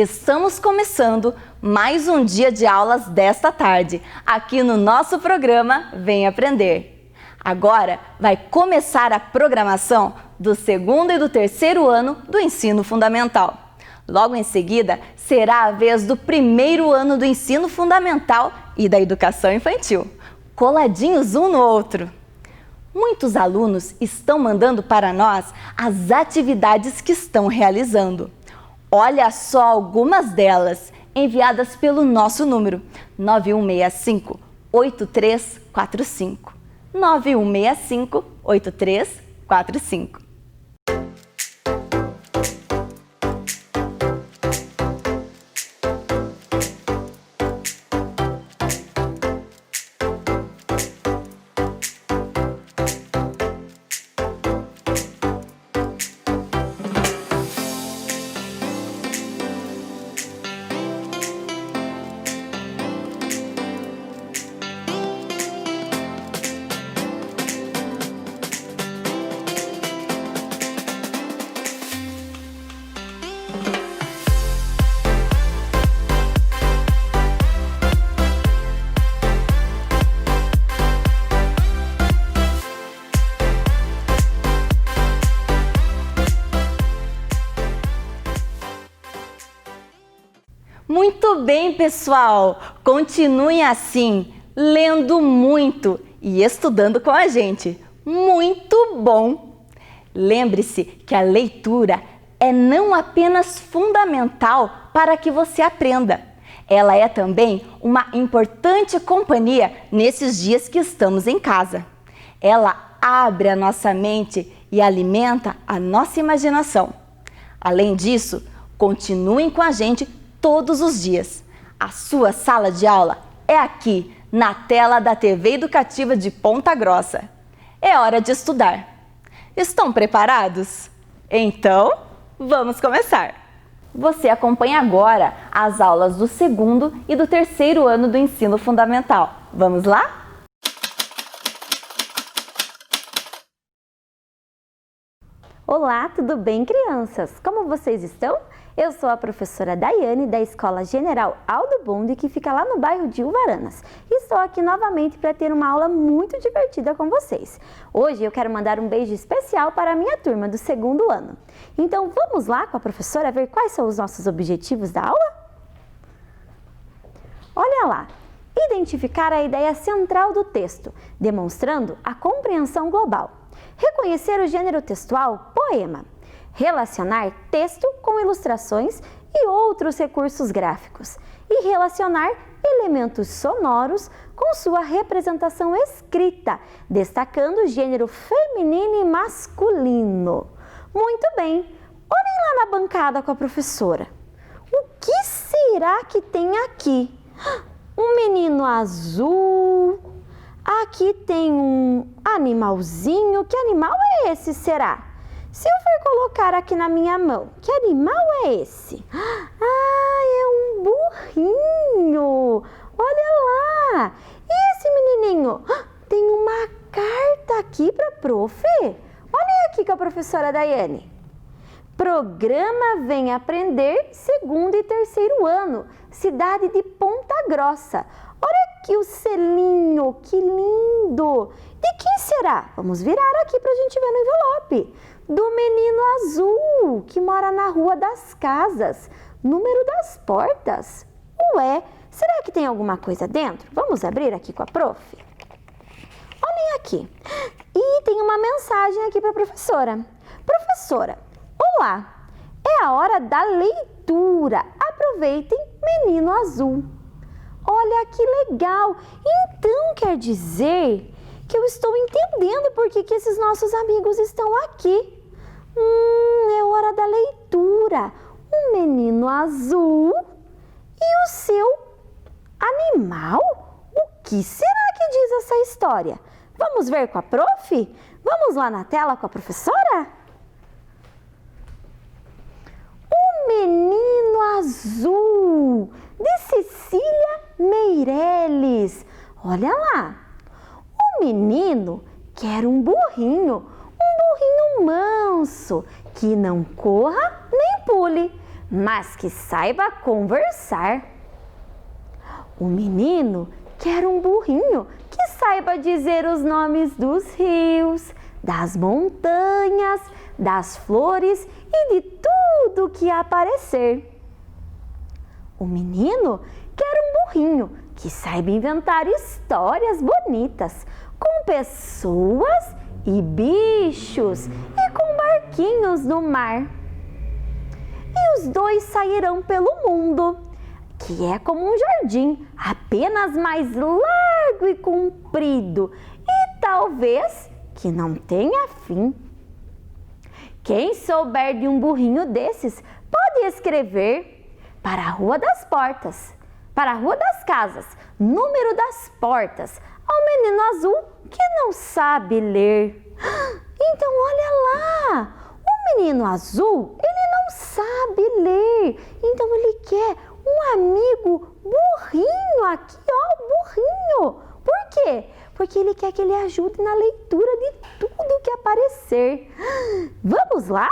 Estamos começando mais um dia de aulas desta tarde, aqui no nosso programa Vem Aprender. Agora vai começar a programação do segundo e do terceiro ano do ensino fundamental. Logo em seguida, será a vez do primeiro ano do ensino fundamental e da educação infantil, coladinhos um no outro. Muitos alunos estão mandando para nós as atividades que estão realizando. Olha só algumas delas, enviadas pelo nosso número 9165-8345. 9165-8345. Muito bem, pessoal! Continuem assim, lendo muito e estudando com a gente. Muito bom! Lembre-se que a leitura é não apenas fundamental para que você aprenda, ela é também uma importante companhia nesses dias que estamos em casa. Ela abre a nossa mente e alimenta a nossa imaginação. Além disso, continuem com a gente todos os dias. A sua sala de aula é aqui, na tela da TV Educativa de Ponta Grossa. É hora de estudar. Estão preparados? Então, vamos começar! Você acompanha agora as aulas do segundo e do terceiro ano do ensino fundamental. Vamos lá? Olá, tudo bem, crianças? Como vocês estão? Eu sou a professora Daiane, da Escola General Aldo Bonde, que fica lá no bairro de Uvaranas. E estou aqui novamente para ter uma aula muito divertida com vocês. Hoje eu quero mandar um beijo especial para a minha turma do segundo ano. Então vamos lá com a professora ver quais são os nossos objetivos da aula? Olha lá! Identificar a ideia central do texto, demonstrando a compreensão global. Reconhecer o gênero textual poema. Relacionar texto com ilustrações e outros recursos gráficos. E relacionar elementos sonoros com sua representação escrita, destacando o gênero feminino e masculino. Muito bem, olhem lá na bancada com a professora. O que será que tem aqui? Um menino azul. Aqui tem um animalzinho. Que animal é esse, será? Se eu for colocar aqui na minha mão, que animal é esse? Ah, é um burrinho! Olha lá! E esse menininho? Tem uma carta aqui para a prof. Olhem aqui com a professora Daiane. Programa Vem Aprender, segundo e terceiro ano, cidade de Ponta Grossa. Olha aqui o selinho, que lindo! De quem será? Vamos virar aqui para a gente ver no envelope. Do menino azul, que mora na Rua das Casas. Número das portas. Ué, será que tem alguma coisa dentro? Vamos abrir aqui com a prof. Olhem aqui. E tem uma mensagem aqui para a professora. Professora, olá, é a hora da leitura. Aproveitem, menino azul. Olha que legal. Então quer dizer que eu estou entendendo por que esses nossos amigos estão aqui. É hora da leitura. Um menino azul e o seu animal? O que será que diz essa história? Vamos ver com a prof? Vamos lá na tela com a professora? O menino azul, de Cecília Meireles. Olha lá. O menino quer um burrinho manso, que não corra nem pule, mas que saiba conversar. O menino quer um burrinho que saiba dizer os nomes dos rios, das montanhas, das flores e de tudo que aparecer. O menino quer um burrinho que saiba inventar histórias bonitas com pessoas e bichos e com barquinhos no mar. E os dois sairão pelo mundo, que é como um jardim, apenas mais largo e comprido e talvez que não tenha fim. Quem souber de um burrinho desses pode escrever para a Rua das Portas, para a Rua das Casas, número das portas, ao menino azul que não sabe ler. Então olha lá, o menino azul, ele não sabe ler, então ele quer um amigo burrinho aqui, ó, burrinho. Por quê? Porque ele quer que ele ajude na leitura de tudo que aparecer. Vamos lá?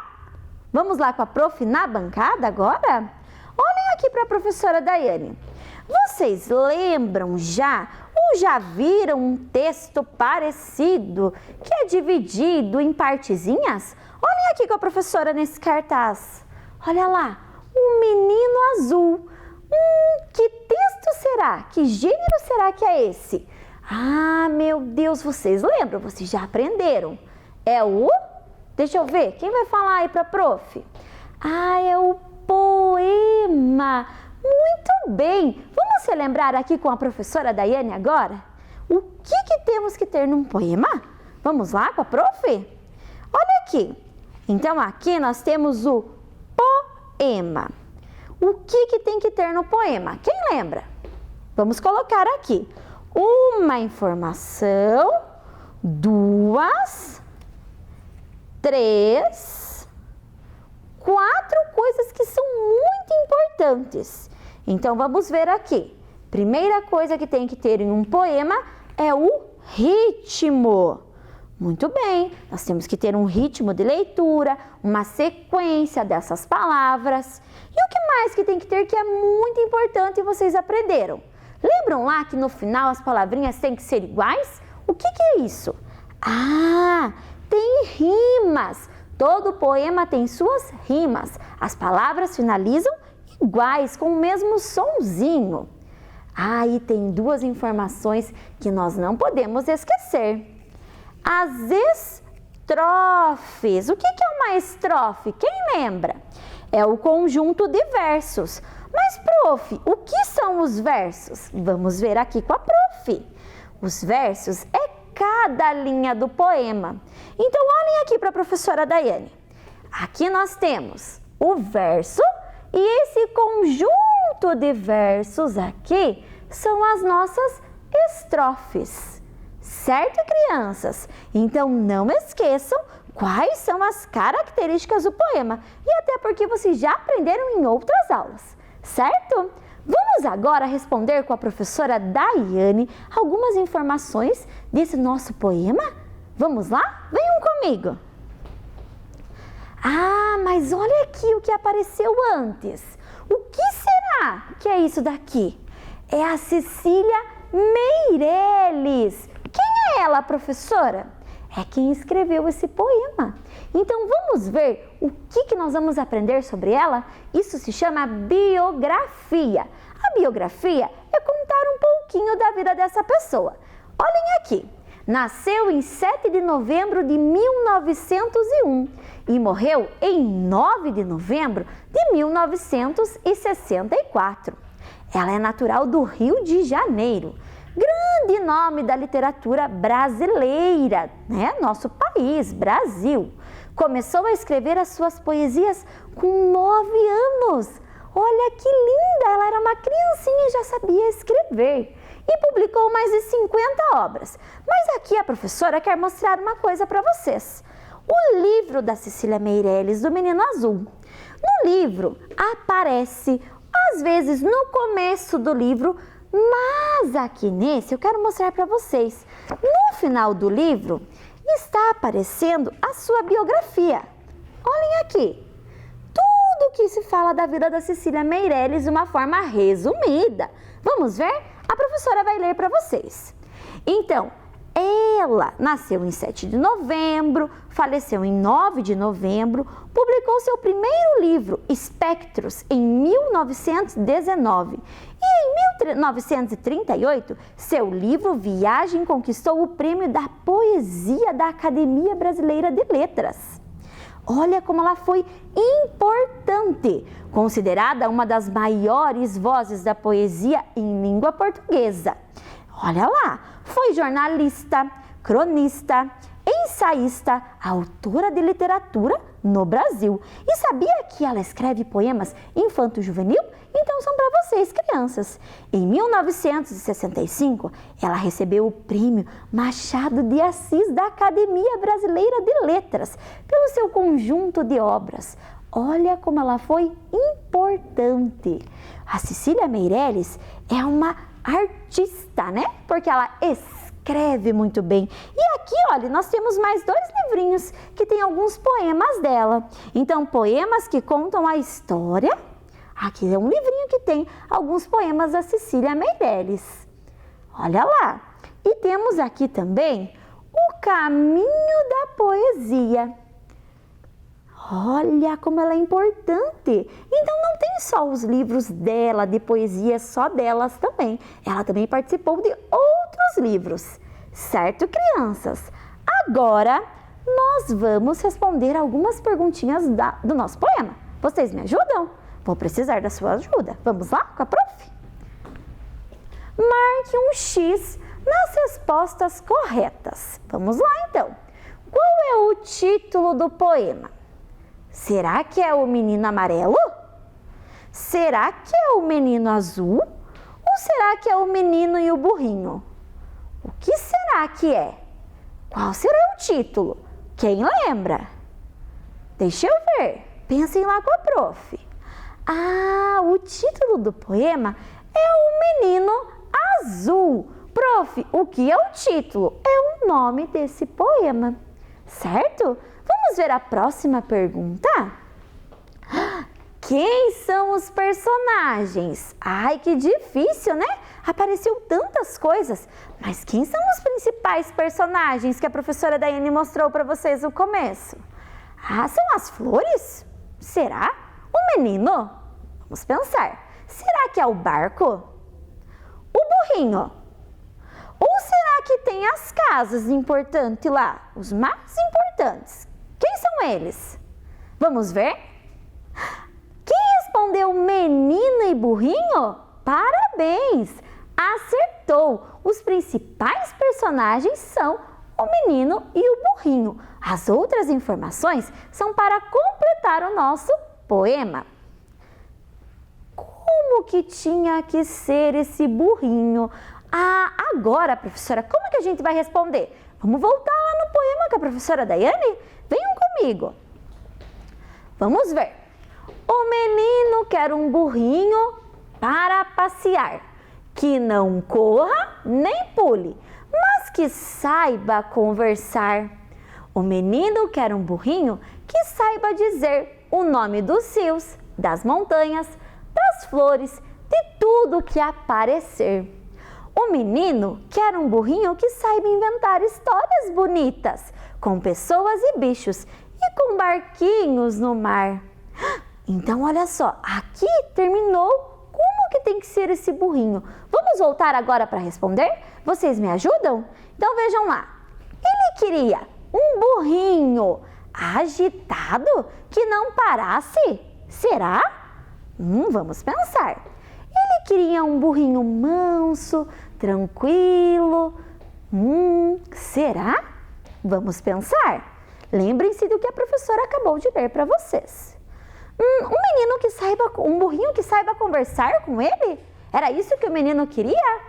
Vamos lá com a prof na bancada agora? Olhem aqui para a professora Daiane. Vocês lembram já ou já viram um texto parecido que é dividido em partezinhas? Olhem aqui com a professora nesse cartaz. Olha lá, um menino azul. Que texto será? Que gênero será que é esse? Ah, meu Deus, vocês lembram? Vocês já aprenderam. É o... Deixa eu ver, quem vai falar aí para a prof? Ah, é o poema. Muito bem. Vamos relembrar aqui com a professora Daiane agora? O que temos que ter num poema? Vamos lá com a prof? Olha aqui. Então, aqui nós temos o poema. O que tem que ter no poema? Quem lembra? Vamos colocar aqui. Uma informação, 2, 3, 4 coisas que são muito importantes. Então, vamos ver aqui. Primeira coisa que tem que ter em um poema é o ritmo. Muito bem, nós temos que ter um ritmo de leitura, uma sequência dessas palavras. E o que mais que tem que ter que é muito importante e vocês aprenderam? Lembram lá que no final as palavrinhas têm que ser iguais? O que é isso? Ah, tem rimas. Todo poema tem suas rimas. As palavras finalizam iguais, com o mesmo sonzinho. Ah, e tem 2 informações que nós não podemos esquecer. As estrofes. O que é uma estrofe? Quem lembra? É o conjunto de versos. Mas, prof, o que são os versos? Vamos ver aqui com a prof. Os versos é cada linha do poema. Então, olhem aqui para a professora Daiane. Aqui nós temos o verso e esse conjunto de versos aqui são as nossas estrofes. Certo, crianças? Então, não esqueçam quais são as características do poema e até porque vocês já aprenderam em outras aulas, certo? Vamos agora responder com a professora Daiane algumas informações desse nosso poema? Vamos lá? Venham comigo! Ah, mas olha aqui o que apareceu antes. O que será que é isso daqui? É a Cecília Meireles. Quem é ela, professora? É quem escreveu esse poema. Então, vamos ver o que nós vamos aprender sobre ela? Isso se chama biografia. A biografia é contar um pouquinho da vida dessa pessoa. Olhem aqui. Nasceu em 7 de novembro de 1901 e morreu em 9 de novembro de 1964. Ela é natural do Rio de Janeiro. Grande nome da literatura brasileira, né? Nosso país, Brasil. Começou a escrever as suas poesias com 9 anos. Olha que linda! Ela era uma criancinha e já sabia escrever. E publicou mais de 50 obras. Mas aqui a professora quer mostrar uma coisa para vocês. O livro da Cecília Meireles, do Menino Azul. No livro aparece, às vezes, no começo do livro, mas aqui nesse eu quero mostrar para vocês. No final do livro está aparecendo a sua biografia. Olhem aqui. Tudo tudo que se fala da vida da Cecília Meirelles de uma forma resumida. Vamos ver? A professora vai ler para vocês. Então, ela nasceu em 7 de novembro, faleceu em 9 de novembro, publicou seu primeiro livro, Espectros, em 1919. E em 1938, seu livro Viagem conquistou o prêmio da Poesia da Academia Brasileira de Letras. Olha como ela foi importante, considerada uma das maiores vozes da poesia em língua portuguesa. Olha lá, foi jornalista, cronista, ensaísta, autora de literatura no Brasil. E sabia que ela escreve poemas infanto-juvenil? Então são para vocês, crianças. Em 1965, ela recebeu o prêmio Machado de Assis da Academia Brasileira de Letras pelo seu conjunto de obras. Olha como ela foi importante. A Cecília Meirelles é uma artista, né? Porque ela escreve muito bem. E aqui, olha, nós temos mais 2 livrinhos que tem alguns poemas dela. Então, poemas que contam a história. Aqui é um livrinho que tem alguns poemas da Cecília Meirelles. Olha lá. E temos aqui também O Caminho da Poesia. Olha como ela é importante. Então não tem só os livros dela, de poesia, só delas também. Ela também participou de outros livros. Certo, crianças? Agora nós vamos responder algumas perguntinhas do nosso poema. Vocês me ajudam? Vou precisar da sua ajuda. Vamos lá com a prof? Marque um X nas respostas corretas. Vamos lá então. Qual é o título do poema? Será que é o menino amarelo? Será que é o menino azul? Ou será que é o menino e o burrinho? O que será que é? Qual será o título? Quem lembra? Deixa eu ver. Pensem lá com a prof. Ah, o título do poema é O Menino Azul. Prof, o que é o título? É o nome desse poema, certo? Vamos ver a próxima pergunta? Quem são os personagens? Ai, que difícil, né? Apareceu tantas coisas. Mas quem são os principais personagens que a professora Daiane mostrou para vocês no começo? Ah, são as flores? Será? O menino? Vamos pensar. Será que é o barco? O burrinho? Ou será que tem as casas importantes lá? Os mais importantes? Quem são eles? Vamos ver? Quem respondeu menino e burrinho? Parabéns! Acertou! Os principais personagens são o menino e o burrinho. As outras informações são para completar o nosso poema. Como que tinha que ser esse burrinho? Ah, agora, professora, como que a gente vai responder? Vamos voltar lá no poema com a professora Daiane? Venham comigo. Vamos ver. O menino quer um burrinho para passear, que não corra nem pule, mas que saiba conversar. O menino quer um burrinho que saiba dizer o nome dos rios, das montanhas, das flores, de tudo que aparecer. O menino quer um burrinho que saiba inventar histórias bonitas, com pessoas e bichos e com barquinhos no mar. Então, olha só, aqui terminou como que tem que ser esse burrinho. Vamos voltar agora para responder? Vocês me ajudam? Então, vejam lá. Ele queria um burrinho agitado que não parasse. Será? Vamos pensar. Ele queria um burrinho manso, tranquilo. Será? Vamos pensar. Lembrem-se do que a professora acabou de ler para vocês. Um burrinho que saiba conversar com ele? Era isso que o menino queria?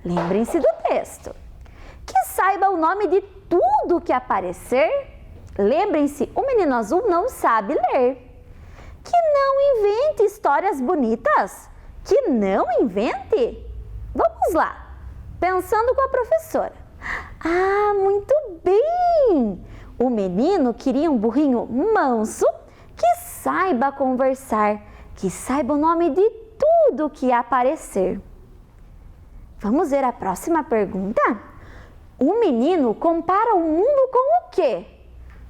Lembrem-se do texto. Que saiba o nome de tudo que aparecer? Lembrem-se, o menino azul não sabe ler. Que não invente histórias bonitas. Que não invente? Vamos lá, pensando com a professora. Ah, muito bem! O menino queria um burrinho manso que saiba conversar, que saiba o nome de tudo que aparecer. Vamos ver a próxima pergunta? O menino compara o mundo com o quê?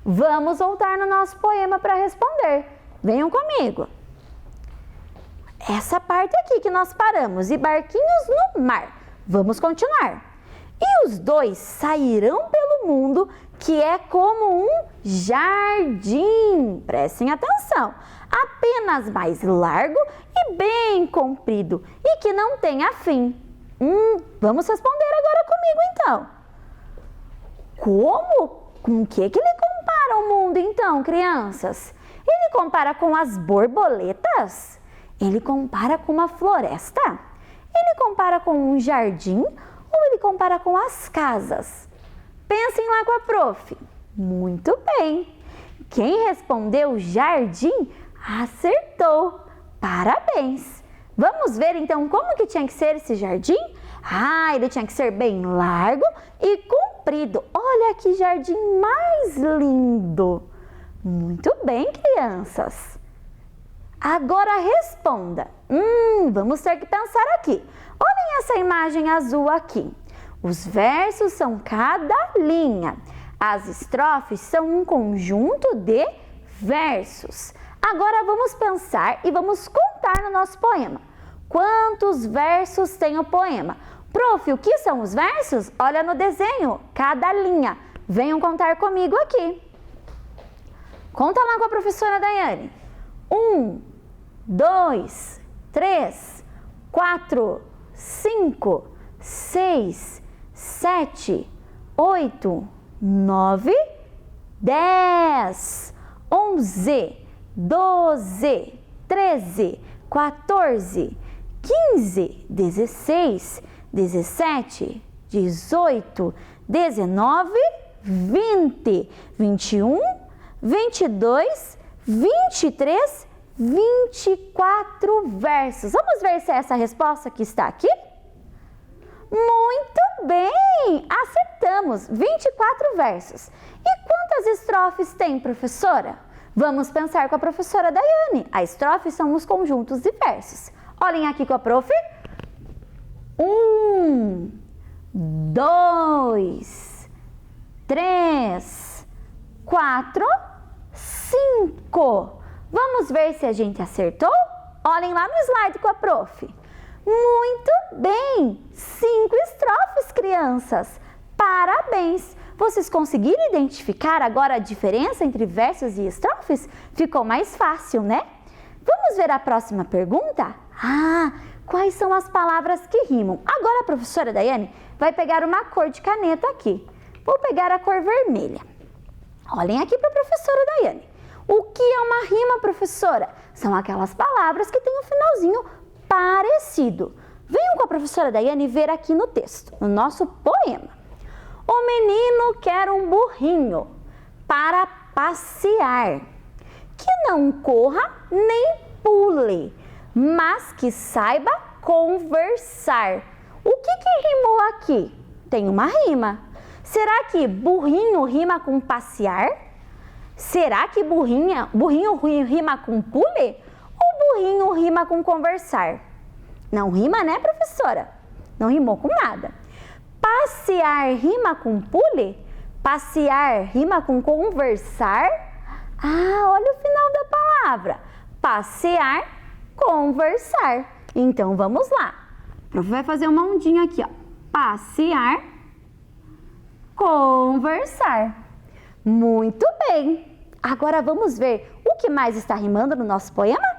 Vamos voltar no nosso poema para responder. Venham comigo. Essa parte aqui que nós paramos, e barquinhos no mar. Vamos continuar. E os dois sairão pelo mundo, que é como um jardim. Prestem atenção. Apenas mais largo e bem comprido, e que não tenha fim. Vamos responder agora comigo então. Como? Com o que ele compara o mundo então, crianças? Ele compara com as borboletas? Ele compara com uma floresta? Ele compara com um jardim? Ou ele compara com as casas? Pensem lá com a prof. Muito bem. Quem respondeu jardim acertou. Parabéns. Vamos ver então como que tinha que ser esse jardim? Ele tinha que ser bem largo e comprido. Olha que jardim mais lindo. Muito bem, crianças. Agora responda. Vamos ter que pensar aqui. Olhem essa imagem azul aqui. Os versos são cada linha. As estrofes são um conjunto de versos. Agora vamos pensar e vamos contar no nosso poema. Quantos versos tem o poema? Prof, o que são os versos? Olha no desenho, cada linha. Venham contar comigo aqui. Conta lá com a professora Daiane. 1, 2, 3, 4, 5, 6, 7, 8, 9, 10, 11, 12, 13, 14, 15, 16, 17, 18, 19, 20, 21, 22, 23, 24 versos. Vamos ver se é essa resposta que está aqui? Muito bem! Acertamos! 24 versos. E quantas estrofes tem, professora? Vamos pensar com a professora Daiane. As estrofes são os conjuntos de versos. Olhem aqui com a prof. 1, 2, 3, 4, 5. Vamos ver se a gente acertou? Olhem lá no slide com a prof. Muito bem! 5 estrofes, crianças! Parabéns! Vocês conseguiram identificar agora a diferença entre versos e estrofes? Ficou mais fácil, né? Vamos ver a próxima pergunta? Quais são as palavras que rimam? Agora a professora Daiane vai pegar uma cor de caneta aqui. Vou pegar a cor vermelha. Olhem aqui para a professora Daiane. O que é uma rima, professora? São aquelas palavras que têm um finalzinho parecido. Venham com a professora Daiane ver aqui no texto, no nosso poema. O menino quer um burrinho para passear, que não corra nem pule, mas que saiba conversar. O que rimou aqui? Tem uma rima. Será que burrinho rima com passear? Será que burrinho rima com pule? Ou burrinho rima com conversar? Não rima, né, professora? Não rimou com nada. Passear rima com pule? Passear rima com conversar? Olha o final da palavra. Passear, conversar. Então, vamos lá. O prof vai fazer uma ondinha aqui, ó. Passear, conversar. Muito bem. Agora vamos ver o que mais está rimando no nosso poema?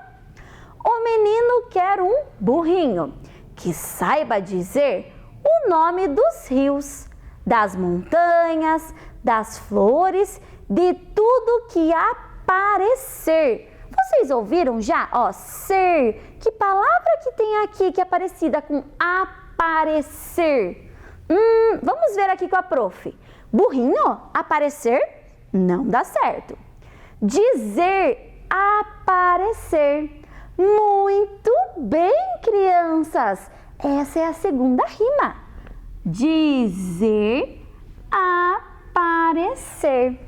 O menino quer um burrinho que saiba dizer o nome dos rios, das montanhas, das flores, de tudo que aparecer. Vocês ouviram já? Ser. Que palavra que tem aqui que é parecida com aparecer? Vamos ver aqui com a prof. Burrinho, aparecer, não dá certo. Dizer, aparecer. Muito bem, crianças. Essa é a segunda rima. Dizer, aparecer.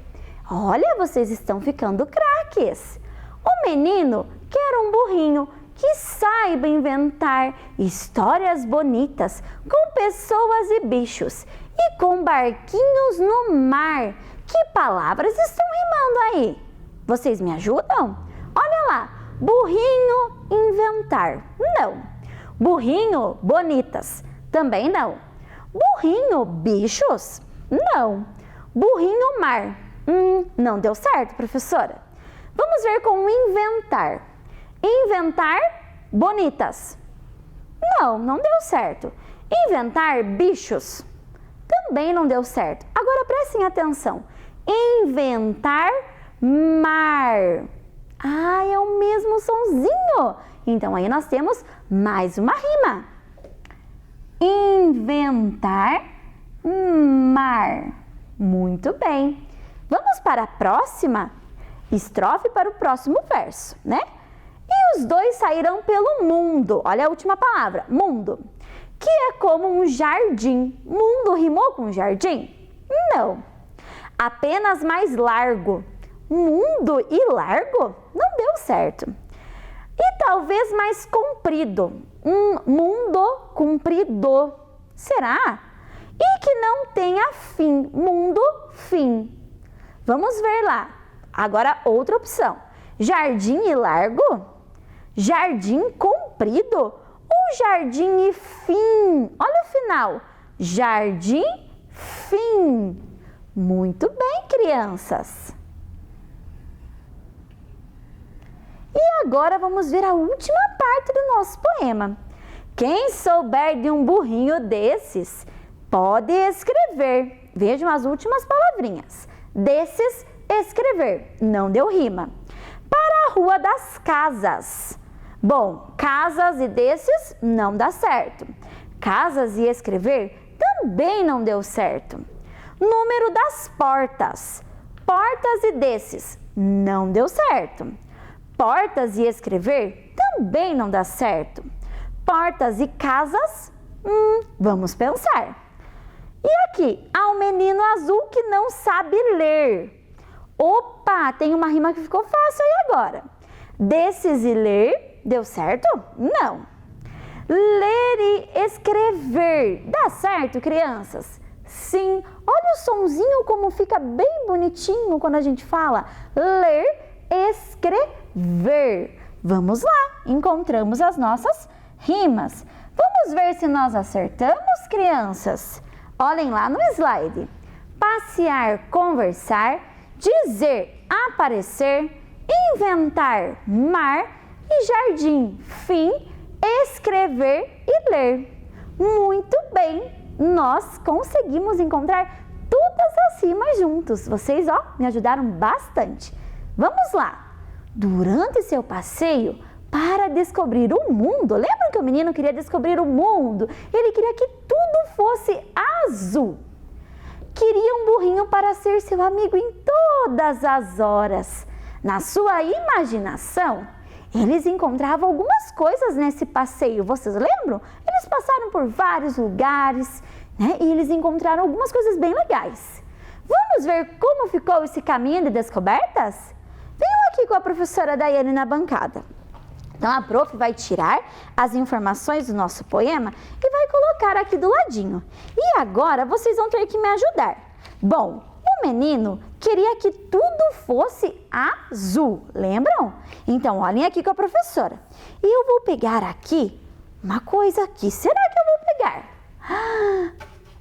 Olha, vocês estão ficando craques. O menino quer um burrinho que saiba inventar histórias bonitas com pessoas e bichos e com barquinhos no mar. Que palavras estão rimando aí? Vocês me ajudam? Olha lá, burrinho, inventar. Não. Burrinho, bonitas. Também não. Burrinho, bichos. Não. Burrinho, mar. Não deu certo, professora. Vamos ver com inventar. Inventar, bonitas. Não deu certo. Inventar, bichos. Também não deu certo. Agora prestem atenção. Inventar, mar. É o mesmo sonzinho. Então aí nós temos mais uma rima. Inventar, mar. Muito bem. Vamos para a próxima estrofe, para o próximo verso, né? E os dois sairão pelo mundo. Olha a última palavra, mundo. Que é como um jardim. Mundo rimou com jardim? Não. Apenas mais largo. Mundo e largo? Não deu certo. E talvez mais comprido. Mundo comprido. Será? E que não tenha fim. Mundo, fim. Vamos ver lá. Agora outra opção. Jardim e largo? Jardim comprido? Ou jardim e fim? Olha o final. Jardim, fim. Muito bem, crianças. E agora vamos ver a última parte do nosso poema. Quem souber de um burrinho desses, pode escrever. Vejam as últimas palavrinhas. Desses, escrever. Não deu rima. Para a Rua das Casas. Bom, casas e desses não dá certo. Casas e escrever também não deu certo. Número das portas. Portas e desses não deu certo. Portas e escrever também não dá certo. Portas e casas, vamos pensar. E aqui, há um menino azul que não sabe ler. Opa, tem uma rima que ficou fácil aí agora. Desses e ler, deu certo? Não. Ler e escrever, dá certo, crianças? Sim, olha o sonzinho como fica bem bonitinho quando a gente fala ler, escrever. Vamos lá, encontramos as nossas rimas. Vamos ver se nós acertamos, crianças? Olhem lá no slide. Passear, conversar, dizer, aparecer, inventar, mar e jardim, fim, escrever e ler. Muito bem, nós conseguimos encontrar todas as rimas juntos. Vocês, me ajudaram bastante. Vamos lá. Durante seu passeio para descobrir o mundo, lembram que o menino queria descobrir o mundo? Ele queria que tudo fosse azul. Queria um burrinho para ser seu amigo em todas as horas. Na sua imaginação, eles encontravam algumas coisas nesse passeio. Vocês lembram? Eles passaram por vários lugares, né? E eles encontraram algumas coisas bem legais. Vamos ver como ficou esse caminho de descobertas? Venham aqui com a professora Daiane na bancada. Então, a prof vai tirar as informações do nosso poema e vai colocar aqui do ladinho. E agora, vocês vão ter que me ajudar. Bom, o menino queria que tudo fosse azul, lembram? Então, olhem aqui com a professora. E eu vou pegar aqui uma coisa aqui. Será que eu vou pegar?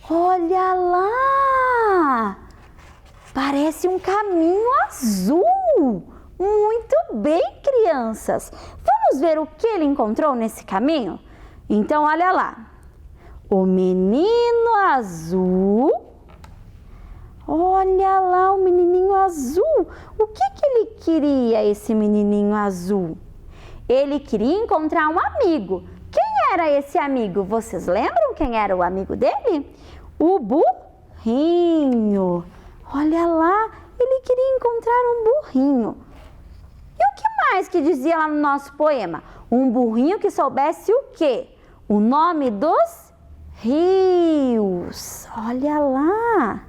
Olha lá! Parece um caminho azul. Muito bem, crianças. Vamos ver o que ele encontrou nesse caminho? Então, olha lá. O menino azul. Olha lá o menininho azul. O que ele queria, esse menininho azul? Ele queria encontrar um amigo. Quem era esse amigo? Vocês lembram quem era o amigo dele? O burrinho. Olha lá, ele queria encontrar um burrinho. E o que mais que dizia lá no nosso poema? Um burrinho que soubesse o quê? O nome dos rios. Olha lá.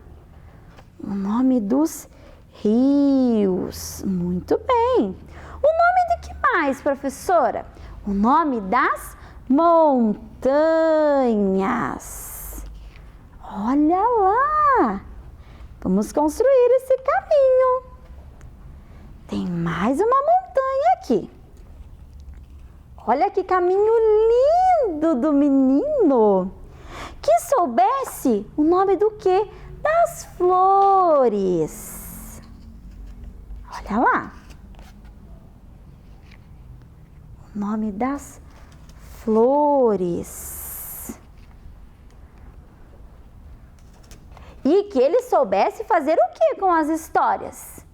O nome dos rios. Muito bem. O nome de mais, professora? O nome das montanhas. Olha lá! Vamos construir esse caminho. Tem mais uma montanha aqui. Olha que caminho lindo do menino. Que soubesse o nome do quê? Das flores. Olha lá. O nome das flores. E que ele soubesse fazer o que com as histórias?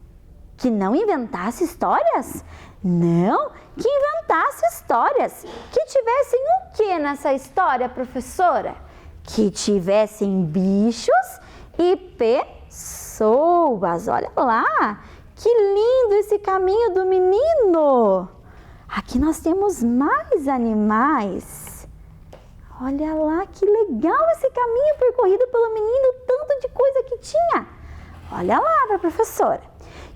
Que não inventasse histórias? Não, que inventasse histórias. Que tivessem o que nessa história, professora? Que tivessem bichos e pessoas. Olha lá, que lindo esse caminho do menino. Aqui nós temos mais animais. Olha lá, que legal esse caminho percorrido pelo menino, tanto de coisa que tinha. Olha lá para a professora.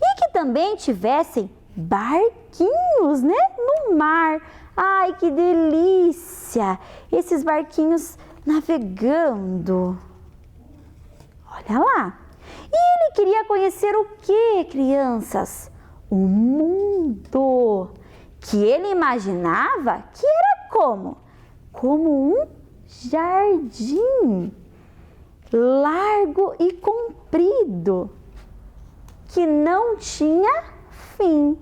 E que também tivessem barquinhos, né, no mar. Ai, que delícia! Esses barquinhos navegando. Olha lá. E ele queria conhecer o que, crianças? O mundo. Que ele imaginava que era como? Como um jardim largo e comprido, que não tinha fim.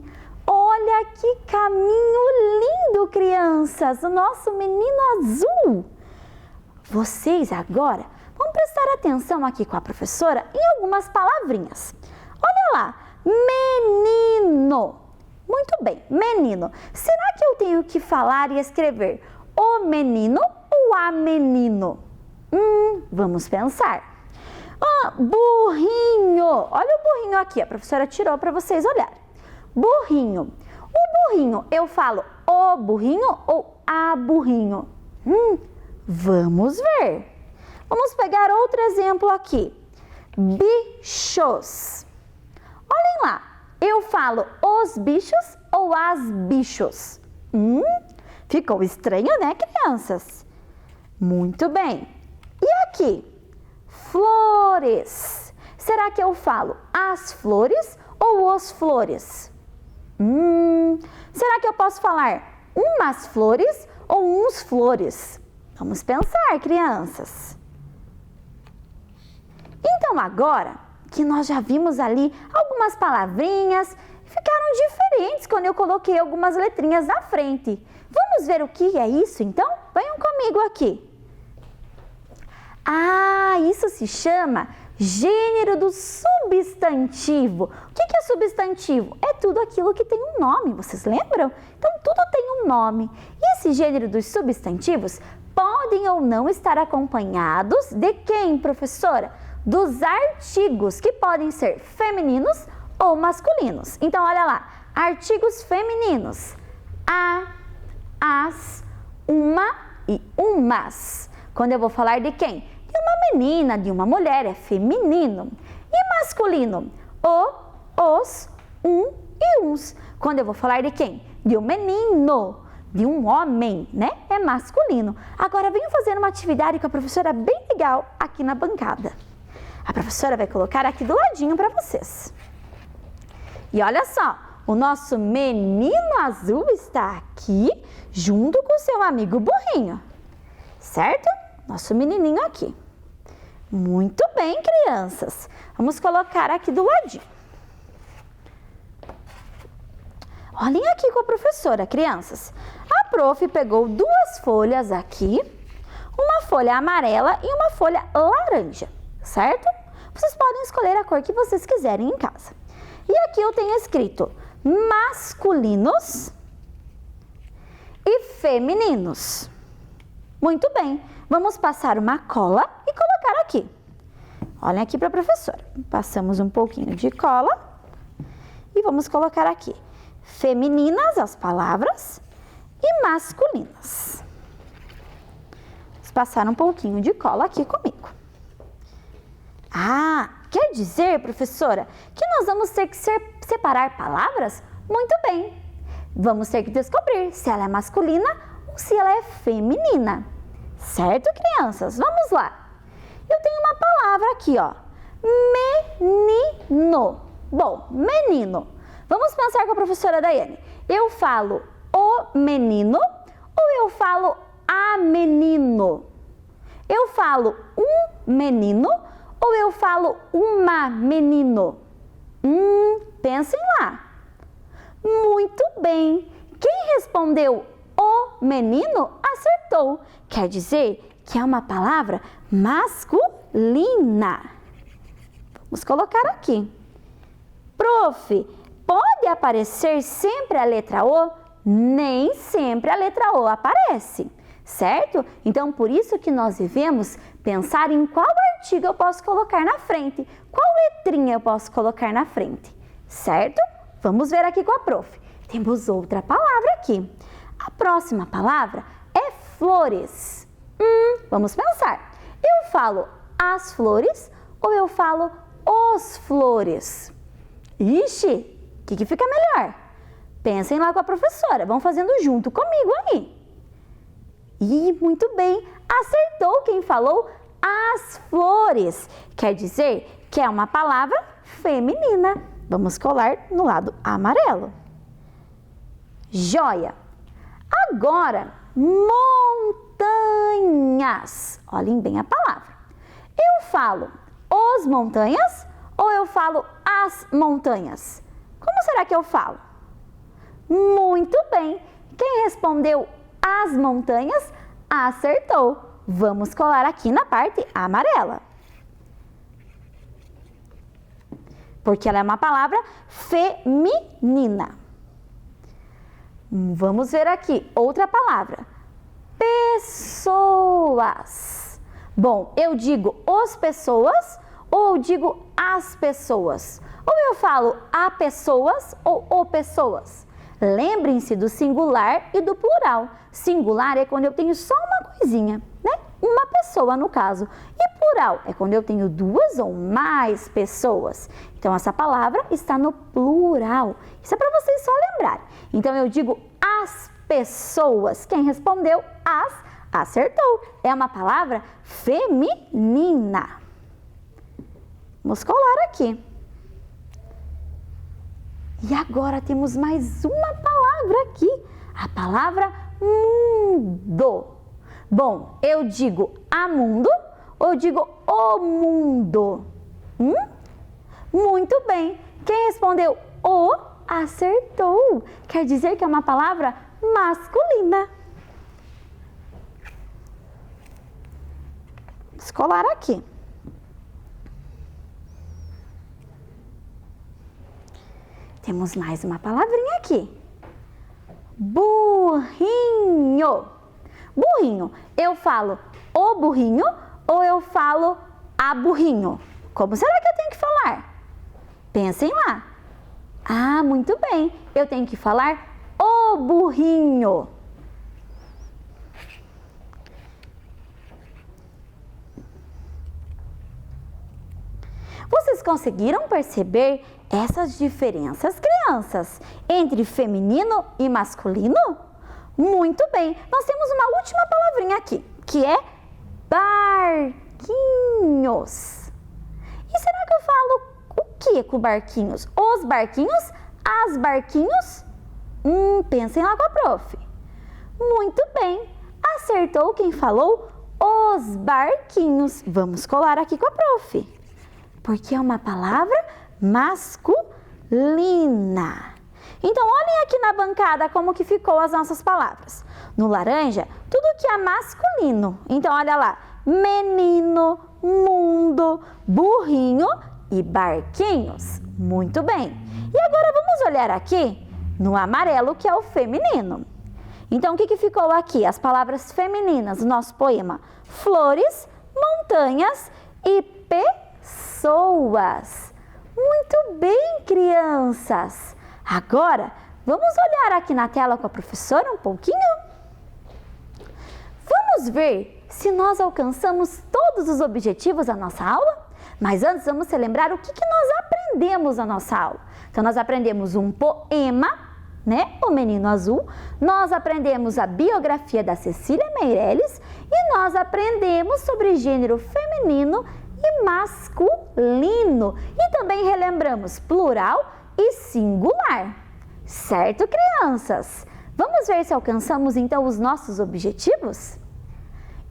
Olha que caminho lindo, crianças! O nosso menino azul. Vocês agora vão prestar atenção aqui com a professora em algumas palavrinhas. Olha lá, menino. Muito bem, menino. Será que eu tenho que falar e escrever o menino ou a menino? Vamos pensar. Burrinho. Olha o burrinho aqui, a professora tirou para vocês olharem. Burrinho. O burrinho, eu falo o burrinho ou a burrinho? Vamos ver. Vamos pegar outro exemplo aqui. Bichos. Olhem lá, eu falo os bichos ou as bichos? Ficou estranho, né, crianças? Muito bem. E aqui? Flores. Será que eu falo as flores ou os flores? Será que eu posso falar umas flores ou uns flores? Vamos pensar, crianças. Então, agora que nós já vimos ali algumas palavrinhas, ficaram diferentes quando eu coloquei algumas letrinhas na frente. Vamos ver o que é isso, então? Venham comigo aqui. Isso se chama gênero do substantivo. O que é substantivo? É tudo aquilo que tem um nome, vocês lembram? Então, tudo tem um nome. E esse gênero dos substantivos podem ou não estar acompanhados de quem, professora? Dos artigos, que podem ser femininos ou masculinos. Então, olha lá, artigos femininos. A, as, uma e umas. Quando eu vou falar de quem? De uma menina, de uma mulher, é feminino. E masculino? O, os, um e uns. Quando eu vou falar de quem? De um menino, de um homem, né? É masculino. Agora, venho fazer uma atividade com a professora bem legal aqui na bancada. A professora vai colocar aqui do ladinho para vocês. E olha só, o nosso menino azul está aqui junto com o seu amigo burrinho, certo? Nosso menininho aqui. Muito bem, crianças. Vamos colocar aqui do ladinho. Olhem aqui com a professora, crianças. A prof pegou duas folhas aqui, uma folha amarela e uma folha laranja, certo? Vocês podem escolher a cor que vocês quiserem em casa. E aqui eu tenho escrito masculinos e femininos. Muito bem, vamos passar uma cola e colocar aqui. Olhem aqui para a professora. Passamos um pouquinho de cola e vamos colocar aqui. Femininas, as palavras, e masculinas. Vamos passar um pouquinho de cola aqui comigo. Quer dizer, professora, que nós vamos ter que separar palavras? Muito bem. Vamos ter que descobrir se ela é masculina ou se ela é feminina. Certo, crianças? Vamos lá. Eu tenho uma palavra aqui, ó. Menino. Bom, menino. Vamos pensar com a professora Daiane. Eu falo o menino ou eu falo a menino? Eu falo um menino ou eu falo uma menino? Pensem lá. Muito bem. Quem respondeu o menino acertou. Quer dizer que é uma palavra masculina. Vamos colocar aqui. Prof, pode aparecer sempre a letra O? Nem sempre a letra O aparece, certo? Então, por isso que nós devemos pensar em qual artigo eu posso colocar na frente, qual letrinha eu posso colocar na frente, certo? Vamos ver aqui com a prof. Temos outra palavra aqui. A próxima palavra é flores. Vamos pensar. Eu falo as flores ou eu falo os flores? Ixi, o que fica melhor? Pensem lá com a professora, vão fazendo junto comigo aí. E muito bem, acertou quem falou as flores. Quer dizer que é uma palavra feminina. Vamos colar no lado amarelo. Joia. Agora, montanhas. Olhem bem a palavra. Eu falo os montanhas ou eu falo as montanhas? Como será que eu falo? Muito bem. Quem respondeu as montanhas acertou. Vamos colar aqui na parte amarela. Porque ela é uma palavra feminina. Vamos ver aqui outra palavra. Pessoas. Bom, eu digo os pessoas ou eu digo as pessoas? Ou eu falo a pessoas ou o pessoas? Lembrem-se do singular e do plural. Singular é quando eu tenho só uma coisinha, né? Uma pessoa no caso. E plural é quando eu tenho duas ou mais pessoas. Então, essa palavra está no plural. Isso é para vocês só lembrarem. Então, eu digo as pessoas. Quem respondeu as, acertou. É uma palavra feminina. Vamos colar aqui. E agora temos mais uma palavra aqui. A palavra mundo. Bom, eu digo amundo ou eu digo o mundo? Muito bem. Quem respondeu o, acertou. Quer dizer que é uma palavra masculina. Vamos colar aqui. Temos mais uma palavrinha aqui. Burrinho. Burrinho. Eu falo o burrinho ou eu falo a burrinho? Como será que eu tenho que falar? Pensem lá. Ah, muito bem. Eu tenho que falar o burrinho. Vocês conseguiram perceber essas diferenças, crianças, entre feminino e masculino? Muito bem. Nós temos uma última palavrinha aqui, que é barquinhos. E será que eu falo o que com barquinhos? Os barquinhos? As barquinhos? Pensem lá com a prof. Muito bem. Acertou quem falou os barquinhos. Vamos colar aqui com a prof. Porque é uma palavra masculina. Então, olhem aqui na bancada como que ficou as nossas palavras. No laranja, tudo que é masculino. Então, olha lá. Menino, mundo, burrinho e barquinhos. Muito bem. E agora vamos olhar aqui no amarelo, que é o feminino. Então, o que ficou aqui? As palavras femininas do nosso poema. Flores, montanhas e pessoas. Muito bem, crianças. Agora, vamos olhar aqui na tela com a professora um pouquinho? Vamos ver se nós alcançamos todos os objetivos da nossa aula? Mas antes, vamos relembrar o que nós aprendemos na nossa aula. Então, nós aprendemos um poema, né? O Menino Azul. Nós aprendemos a biografia da Cecília Meirelles e nós aprendemos sobre gênero feminino e masculino. E também relembramos plural e singular. Certo, crianças? Vamos ver se alcançamos então os nossos objetivos?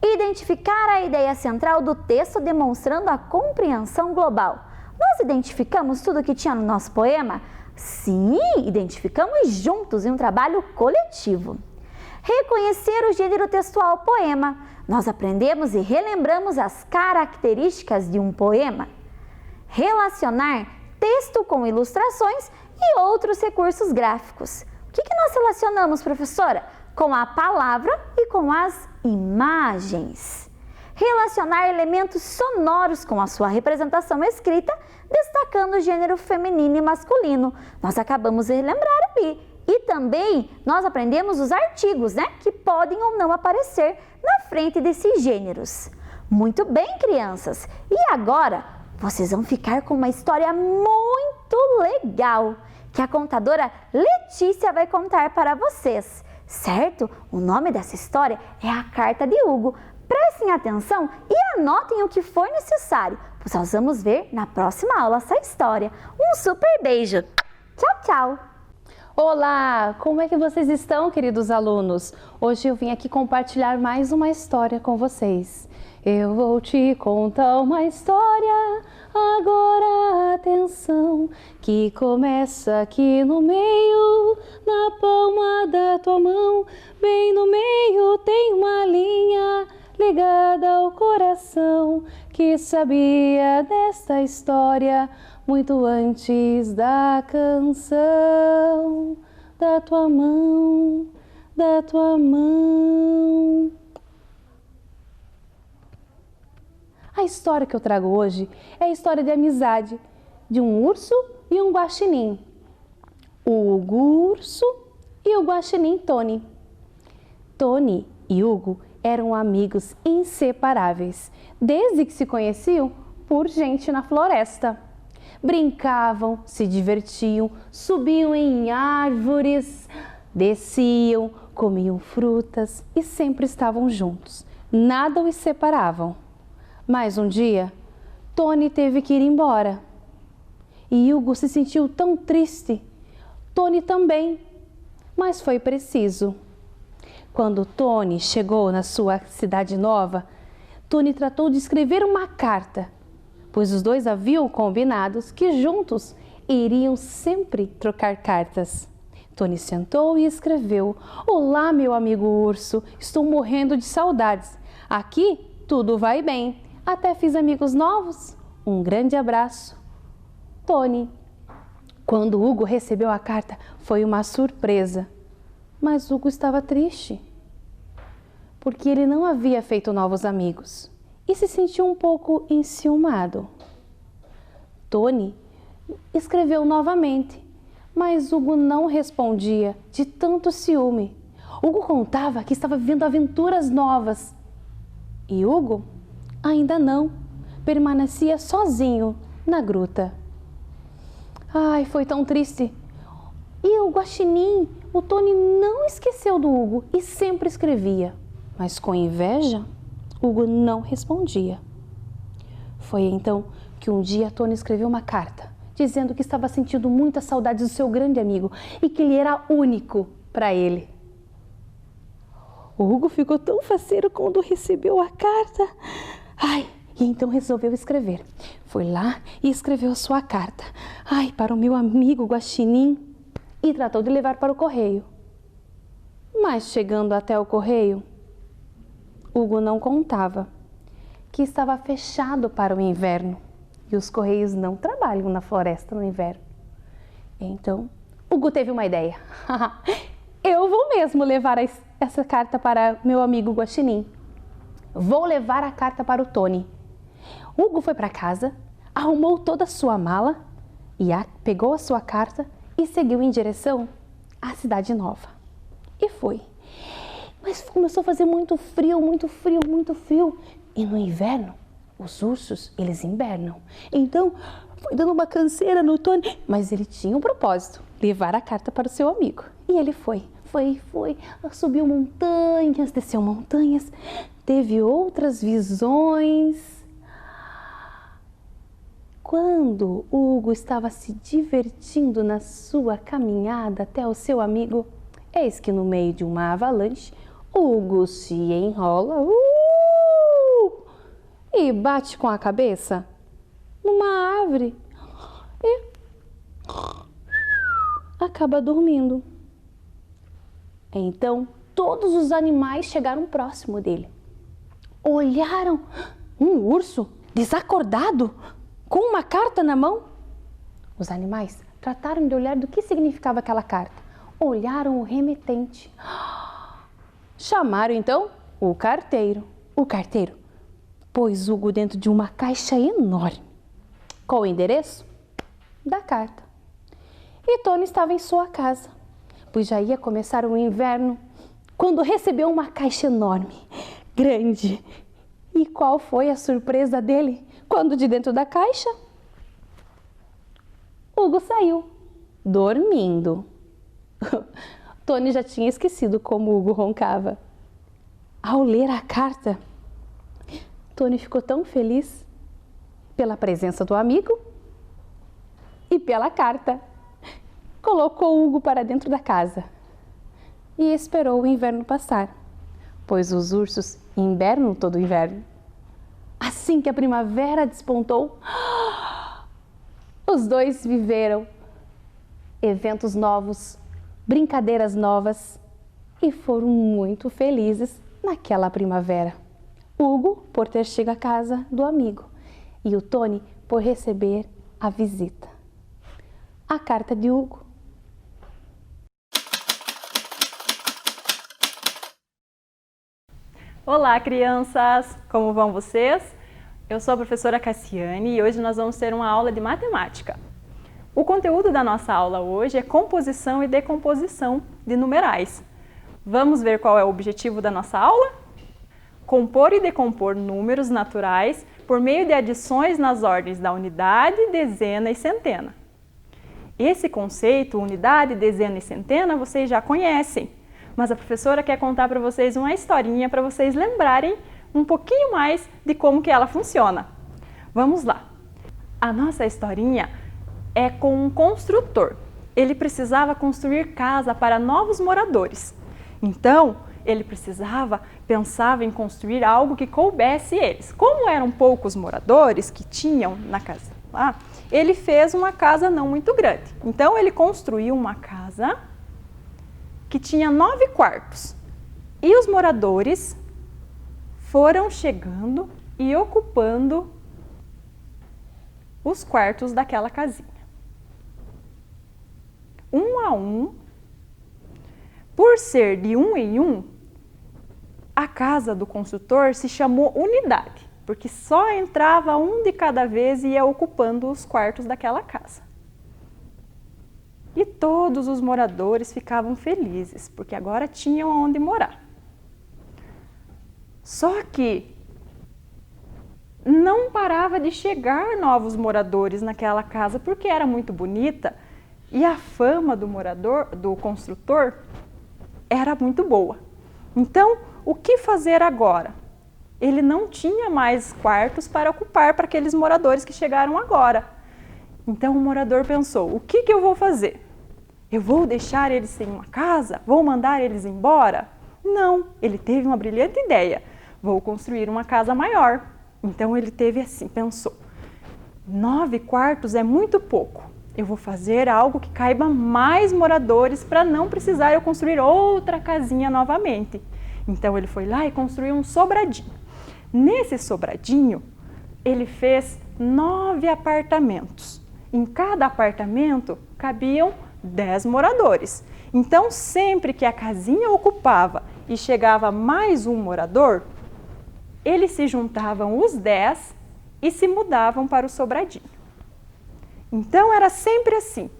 Identificar a ideia central do texto demonstrando a compreensão global. Nós identificamos tudo que tinha no nosso poema? Sim, identificamos juntos em um trabalho coletivo. Reconhecer o gênero textual poema. Nós aprendemos e relembramos as características de um poema. Relacionar texto com ilustrações e outros recursos gráficos. O que nós relacionamos, professora? Com a palavra e com as imagens. Relacionar elementos sonoros com a sua representação escrita, destacando o gênero feminino e masculino. Nós acabamos de lembrar ali. E também nós aprendemos os artigos, né? Que podem ou não aparecer na frente desses gêneros. Muito bem, crianças. E agora, vocês vão ficar com uma história muito legal que a contadora Letícia vai contar para vocês. Certo? O nome dessa história é A Carta de Hugo. Prestem atenção e anotem o que for necessário, pois nós vamos ver na próxima aula essa história. Um super beijo! Tchau, tchau! Olá! Como é que vocês estão, queridos alunos? Hoje eu vim aqui compartilhar mais uma história com vocês. Eu vou te contar uma história, agora atenção, que começa aqui no meio, na palma da tua mão. Bem no meio tem uma linha ligada ao coração, que sabia desta história muito antes da canção. Da tua mão, da tua mão. A história que eu trago hoje é a história de amizade de um urso e um guaxinim. O Hugo Urso e o guaxinim Tony. Tony e Hugo eram amigos inseparáveis, desde que se conheciam por gente na floresta. Brincavam, se divertiam, subiam em árvores, desciam, comiam frutas e sempre estavam juntos. Nada os separavam. Mas um dia, Tony teve que ir embora. E Hugo se sentiu tão triste. Tony também. Mas foi preciso. Quando Tony chegou na sua cidade nova, Tony tratou de escrever uma carta, pois os dois haviam combinado que juntos iriam sempre trocar cartas. Tony sentou e escreveu: Olá, meu amigo urso, estou morrendo de saudades. Aqui tudo vai bem. Até fiz amigos novos. Um grande abraço. Tony. Quando Hugo recebeu a carta, foi uma surpresa. Mas Hugo estava triste, porque ele não havia feito novos amigos e se sentiu um pouco enciumado. Tony escreveu novamente, mas Hugo não respondia de tanto ciúme. Hugo contava que estava vivendo aventuras novas e Hugo ainda não, permanecia sozinho na gruta. Ai, foi tão triste. E o guaxinim, o Tony, não esqueceu do Hugo e sempre escrevia. Mas com inveja, Hugo não respondia. Foi então que um dia Tony escreveu uma carta, dizendo que estava sentindo muita saudade do seu grande amigo e que ele era único para ele. O Hugo ficou tão faceiro quando recebeu a carta. Ai, e então resolveu escrever. Foi lá e escreveu a sua carta. Ai, para o meu amigo Guaxinim. E tratou de levar para o correio. Mas chegando até o correio, Hugo não contava que estava fechado para o inverno. E os correios não trabalham na floresta no inverno. Então, Hugo teve uma ideia. Eu vou mesmo levar essa carta para meu amigo Guaxinim. Vou levar a carta para o Tony. Hugo foi para casa, arrumou toda a sua mala e pegou a sua carta e seguiu em direção à cidade nova. E foi. Mas começou a fazer muito frio, muito frio, muito frio. E no inverno, os ursos, eles invernam. Então, foi dando uma canseira no Tony, mas ele tinha um propósito, levar a carta para o seu amigo. E ele foi, subiu montanhas, desceu montanhas, teve outras visões. Quando Hugo estava se divertindo na sua caminhada até o seu amigo, eis que no meio de uma avalanche, Hugo se enrola e bate com a cabeça numa árvore e acaba dormindo. Então, todos os animais chegaram próximo dele. Olharam um urso desacordado com uma carta na mão. Os animais trataram de olhar do que significava aquela carta. Olharam o remetente. Chamaram então o carteiro. O carteiro pôs Hugo dentro de uma caixa enorme. Qual o endereço? Da carta. E Tony estava em sua casa, pois já ia começar o inverno, quando recebeu uma caixa enorme, grande. E qual foi a surpresa dele quando de dentro da caixa, Hugo saiu, dormindo. Tony já tinha esquecido como Hugo roncava. Ao ler a carta, Tony ficou tão feliz pela presença do amigo e pela carta. Colocou Hugo para dentro da casa e esperou o inverno passar, pois os ursos hibernam todo o inverno. Assim que a primavera despontou, os dois viveram eventos novos, brincadeiras novas e foram muito felizes naquela primavera. Hugo por ter chegado à casa do amigo e o Tony por receber a visita. A carta de Hugo. Olá, crianças! Como vão vocês? Eu sou a professora Cassiane e hoje nós vamos ter uma aula de matemática. O conteúdo da nossa aula hoje é composição e decomposição de numerais. Vamos ver qual é o objetivo da nossa aula? Compor e decompor números naturais por meio de adições nas ordens da unidade, dezena e centena. Esse conceito, unidade, dezena e centena, vocês já conhecem. Mas a professora quer contar para vocês uma historinha para vocês lembrarem um pouquinho mais de como que ela funciona. Vamos lá! A nossa historinha é com um construtor. Ele precisava construir casa para novos moradores. Então, ele pensava em construir algo que coubesse eles. Como eram poucos moradores que tinham na casa lá, ele fez uma casa não muito grande. Então, ele construiu uma casa que tinha 9 quartos. E os moradores foram chegando e ocupando os quartos daquela casinha. Um a um, por ser de um em um, a casa do construtor se chamou unidade, porque só entrava um de cada vez e ia ocupando os quartos daquela casa. E todos os moradores ficavam felizes, porque agora tinham onde morar. Só que não parava de chegar novos moradores naquela casa, porque era muito bonita e a fama do construtor era muito boa. Então, o que fazer agora? Ele não tinha mais quartos para ocupar para aqueles moradores que chegaram agora. Então, o morador pensou, o que eu vou fazer? Eu vou deixar eles sem uma casa? Vou mandar eles embora? Não, ele teve uma brilhante ideia. Vou construir uma casa maior. Então ele teve assim, pensou, 9 quartos é muito pouco. Eu vou fazer algo que caiba mais moradores para não precisar eu construir outra casinha novamente. Então ele foi lá e construiu um sobradinho. Nesse sobradinho, ele fez 9 apartamentos. Em cada apartamento cabiam 10 moradores. Então, sempre que a casinha ocupava e chegava mais um morador, eles se juntavam os 10 e se mudavam para o sobradinho. Então, era sempre assim.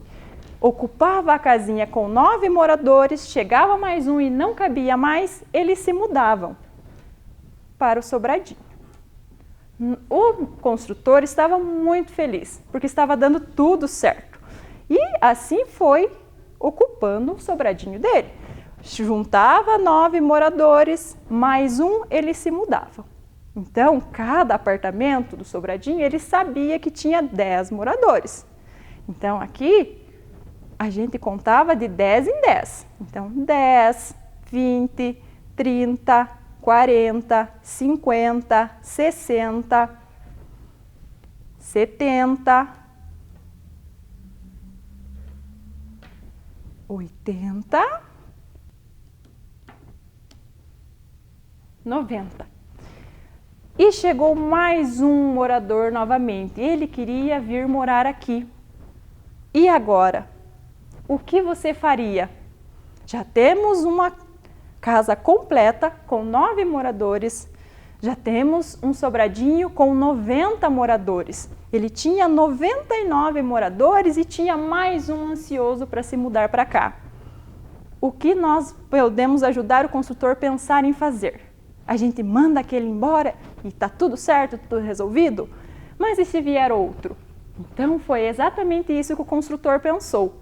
Ocupava a casinha com 9 moradores, chegava mais um e não cabia mais, eles se mudavam para o sobradinho. O construtor estava muito feliz, porque estava dando tudo certo. E assim foi ocupando o sobradinho dele. Juntava 9 moradores, mais um, eles se mudavam. Então, cada apartamento do sobradinho, ele sabia que tinha 10 moradores. Então, aqui, a gente contava de 10 em 10. Então, 10, 20, 30, 40, 50, 60, 70, 80, 90. E chegou mais um morador novamente. Ele queria vir morar aqui. E agora? O que você faria? Já temos uma casa completa com 9 moradores. Já temos um sobradinho com 90 moradores. Ele tinha 99 moradores e tinha mais um ansioso para se mudar para cá. O que nós podemos ajudar o construtor a pensar em fazer? A gente manda aquele embora e está tudo certo, tudo resolvido? Mas e se vier outro? Então foi exatamente isso que o construtor pensou.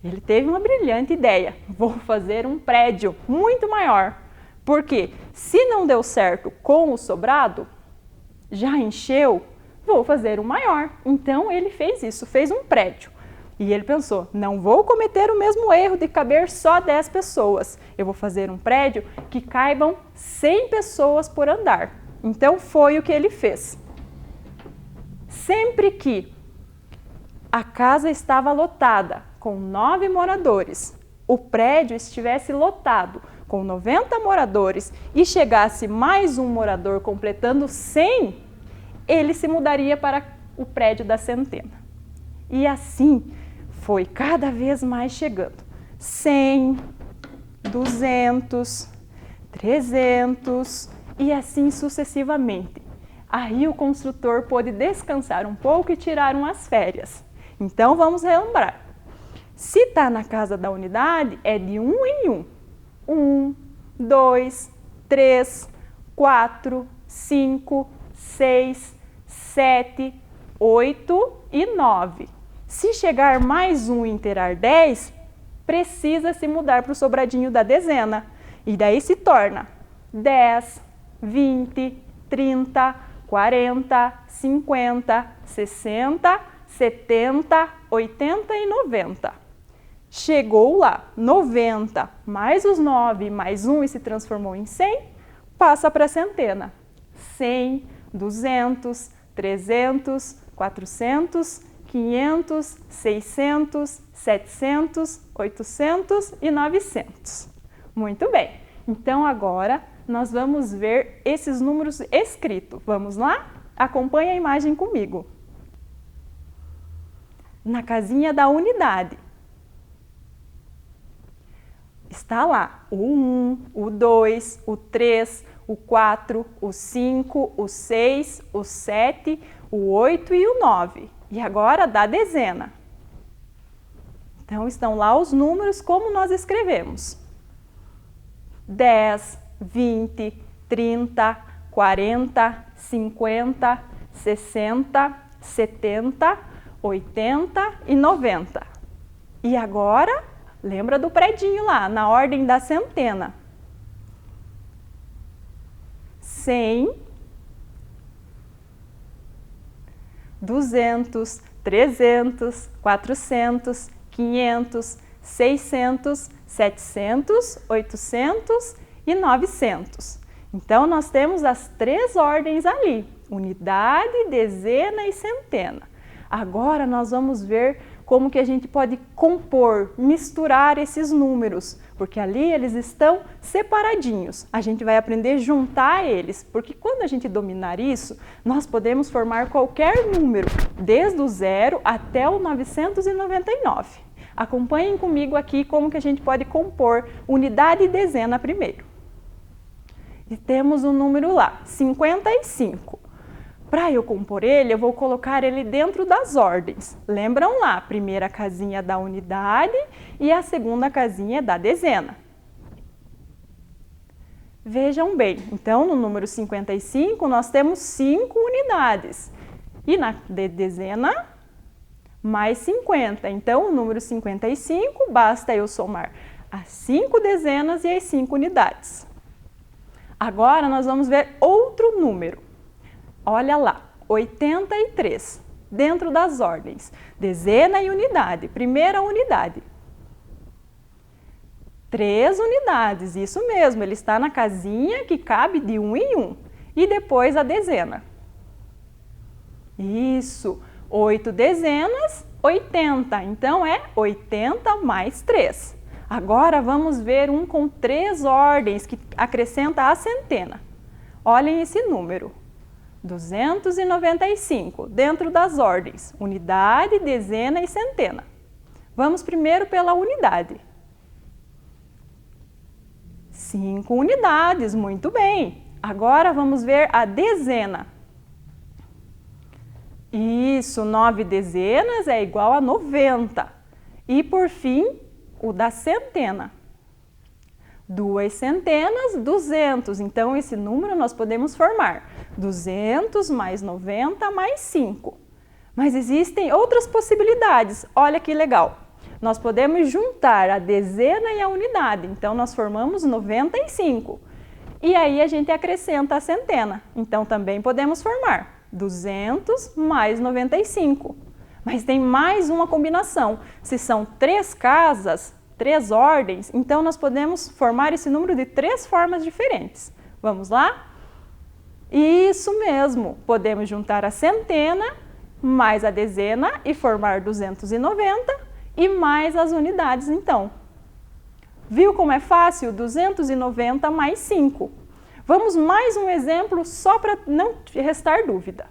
Ele teve uma brilhante ideia. Vou fazer um prédio muito maior. Porque se não deu certo com o sobrado, já encheu, vou fazer um maior. Então ele fez isso, fez um prédio. E ele pensou, não vou cometer o mesmo erro de caber só 10 pessoas. Eu vou fazer um prédio que caibam 100 pessoas por andar. Então foi o que ele fez. Sempre que a casa estava lotada com 9 moradores, o prédio estivesse lotado com 90 moradores e chegasse mais um morador completando 100, ele se mudaria para o prédio da centena. E assim foi cada vez mais chegando. 100, 200, 300 e assim sucessivamente. Aí o construtor pôde descansar um pouco e tirar umas férias. Então vamos relembrar. Se está na casa da unidade, é de 1 em 1. 1, 2, 3, 4, 5, 6, 7, 8 e 9. Se chegar mais um e inteirar 10, precisa se mudar para o sobradinho da dezena. E daí se torna 10, 20, 30, 40, 50, 60, 70, 80 e 90. Chegou lá, 90, mais os 9, mais 1 e se transformou em 100, passa para a centena. 100, 200, 300, 400, 500, 600, 700, 800 e 900. Muito bem, então agora nós vamos ver esses números escritos. Vamos lá? Acompanhe a imagem comigo. Na casinha da unidade. Está lá o 1, o 2, o 3, o 4, o 5, o 6, o 7, o 8 e o 9. E agora da dezena. Então estão lá os números como nós escrevemos. 10, 20, 30, 40, 50, 60, 70, 80 e 90. E agora, lembra do predinho lá, na ordem da centena. 100, 200, 300, 400, 500, 600, 700, 800 e 900. Então, nós temos as 3 ordens ali, unidade, dezena e centena. Agora, nós vamos ver como que a gente pode compor, misturar esses números, porque ali eles estão separadinhos. A gente vai aprender a juntar eles, porque quando a gente dominar isso, nós podemos formar qualquer número, desde o 0 até o 999. Acompanhem comigo aqui como que a gente pode compor unidade e dezena primeiro. E temos um número lá, 55. Para eu compor ele, eu vou colocar ele dentro das ordens. Lembram lá, a primeira casinha da unidade e a segunda casinha da dezena. Vejam bem, então no número 55 nós temos 5 unidades. E na dezena, mais 50. Então, o número 55, basta eu somar as 5 dezenas e as 5 unidades. Agora, nós vamos ver outro número. Olha lá, 83, dentro das ordens, dezena e unidade. Primeira unidade. 3 unidades, isso mesmo, ele está na casinha que cabe de 1 em 1. E depois a dezena. Isso, 8 dezenas, 80. Então, é 80 mais 3. Agora, vamos ver um com 3 ordens, que acrescenta a centena. Olhem esse número. 295, dentro das ordens, unidade, dezena e centena. Vamos primeiro pela unidade. 5 unidades, muito bem. Agora vamos ver a dezena. Isso, 9 dezenas é igual a 90. E por fim, o da centena. 2 centenas, 200. Então, esse número nós podemos formar 200 mais 90 mais 5. Mas existem outras possibilidades. Olha que legal. Nós podemos juntar a dezena e a unidade. Então, nós formamos 95. E aí, a gente acrescenta a centena. Então, também podemos formar 200 mais 95. Mas tem mais uma combinação. Se são 3 casas, 3 ordens, então nós podemos formar esse número de 3 formas diferentes. Vamos lá? Isso mesmo, podemos juntar a centena mais a dezena e formar 290 e mais as unidades então. Viu como é fácil? 290 mais 5. Vamos mais um exemplo só para não restar dúvida.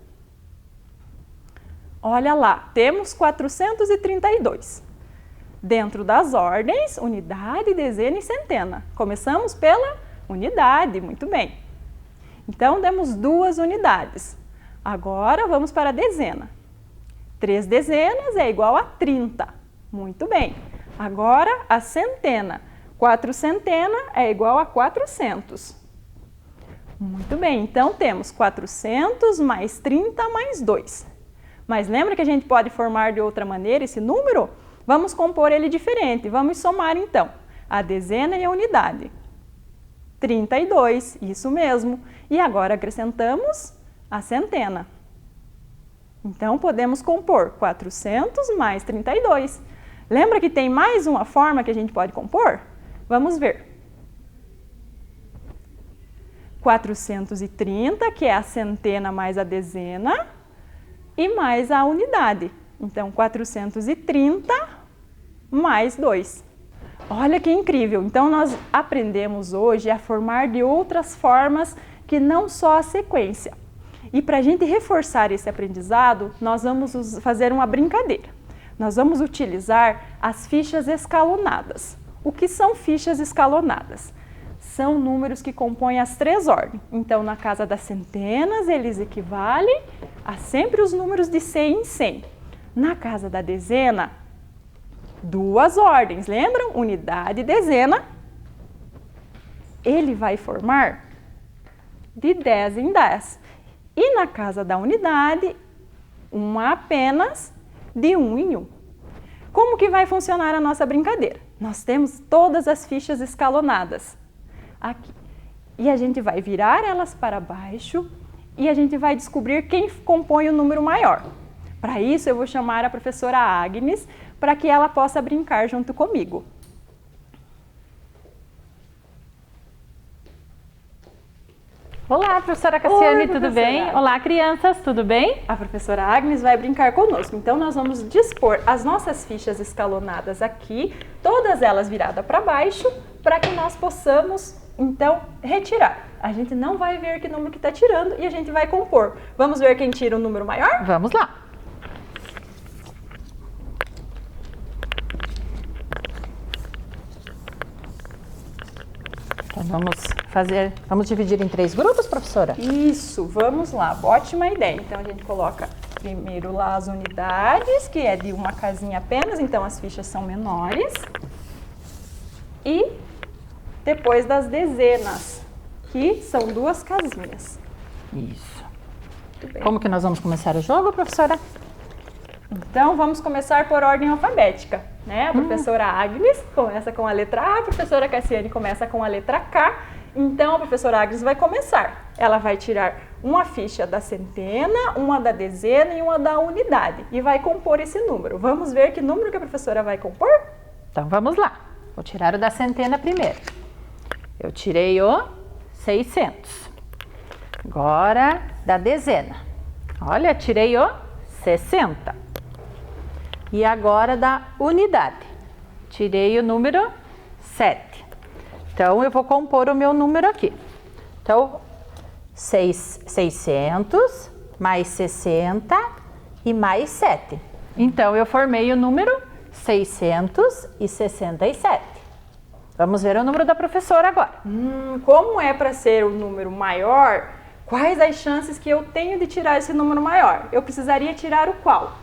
Olha lá, temos 432. Dentro das ordens, unidade, dezena e centena. Começamos pela unidade, muito bem. Então, demos 2 unidades. Agora, vamos para a dezena. 3 dezenas é igual a 30. Muito bem. Agora, a centena. 4 centena é igual a 400. Muito bem, então temos 400 mais 30 mais 2. Mas lembra que a gente pode formar de outra maneira esse número? Vamos compor ele diferente. Vamos somar então a dezena e a unidade. 32, isso mesmo. E agora acrescentamos a centena. Então, podemos compor 400 mais 32. Lembra que tem mais uma forma que a gente pode compor? Vamos ver. 430, que é a centena mais a dezena, e mais a unidade. Então, 430 mais 2. Olha que incrível! Então, nós aprendemos hoje a formar de outras formas que não só a sequência. E para a gente reforçar esse aprendizado, nós vamos fazer uma brincadeira. Nós vamos utilizar as fichas escalonadas. O que são fichas escalonadas? São números que compõem as 3 ordens. Então, na casa das centenas, eles equivalem a sempre os números de 100 em 100. Na casa da dezena, 2 ordens, lembram? Unidade e dezena. Ele vai formar de 10 em 10. E na casa da unidade, uma apenas de 1 em 1. Como que vai funcionar a nossa brincadeira? Nós temos todas as fichas escalonadas aqui. E a gente vai virar elas para baixo e a gente vai descobrir quem compõe o número maior. Para isso, eu vou chamar a professora Agnes para que ela possa brincar junto comigo. Olá, professora Cassiane, Oi, tudo bem? professora. Olá, crianças, tudo bem? A professora Agnes vai brincar conosco. Então, nós vamos dispor as nossas fichas escalonadas aqui, todas elas viradas para baixo, para que nós possamos, então, retirar. A gente não vai ver que número que está tirando e a gente vai compor. Vamos ver quem tira o número maior? Vamos lá. Então, vamos dividir em 3 grupos, professora? Isso, vamos lá, ótima ideia. Então, a gente coloca primeiro lá as unidades, que é de uma casinha apenas, então as fichas são menores. E depois das dezenas, que são 2 casinhas. Isso. Muito bem. Como que nós vamos começar o jogo, professora? Então, vamos começar por ordem alfabética, né? A professora Agnes começa com a letra A, a professora Cassiane começa com a letra K. Então, a professora Agnes vai começar. Ela vai tirar uma ficha da centena, uma da dezena e uma da unidade. E vai compor esse número. Vamos ver que número que a professora vai compor? Então vamos lá. Vou tirar o da centena primeiro. Eu tirei o 600. Agora da dezena. Olha, tirei o 60. E agora da unidade. Tirei o número 7. Então eu vou compor o meu número aqui. Então 600 mais 60 e mais 7. Então eu formei o número 667. Vamos ver o número da professora agora. Como é para ser um número maior, quais as chances que eu tenho de tirar esse número maior? Eu precisaria tirar o qual?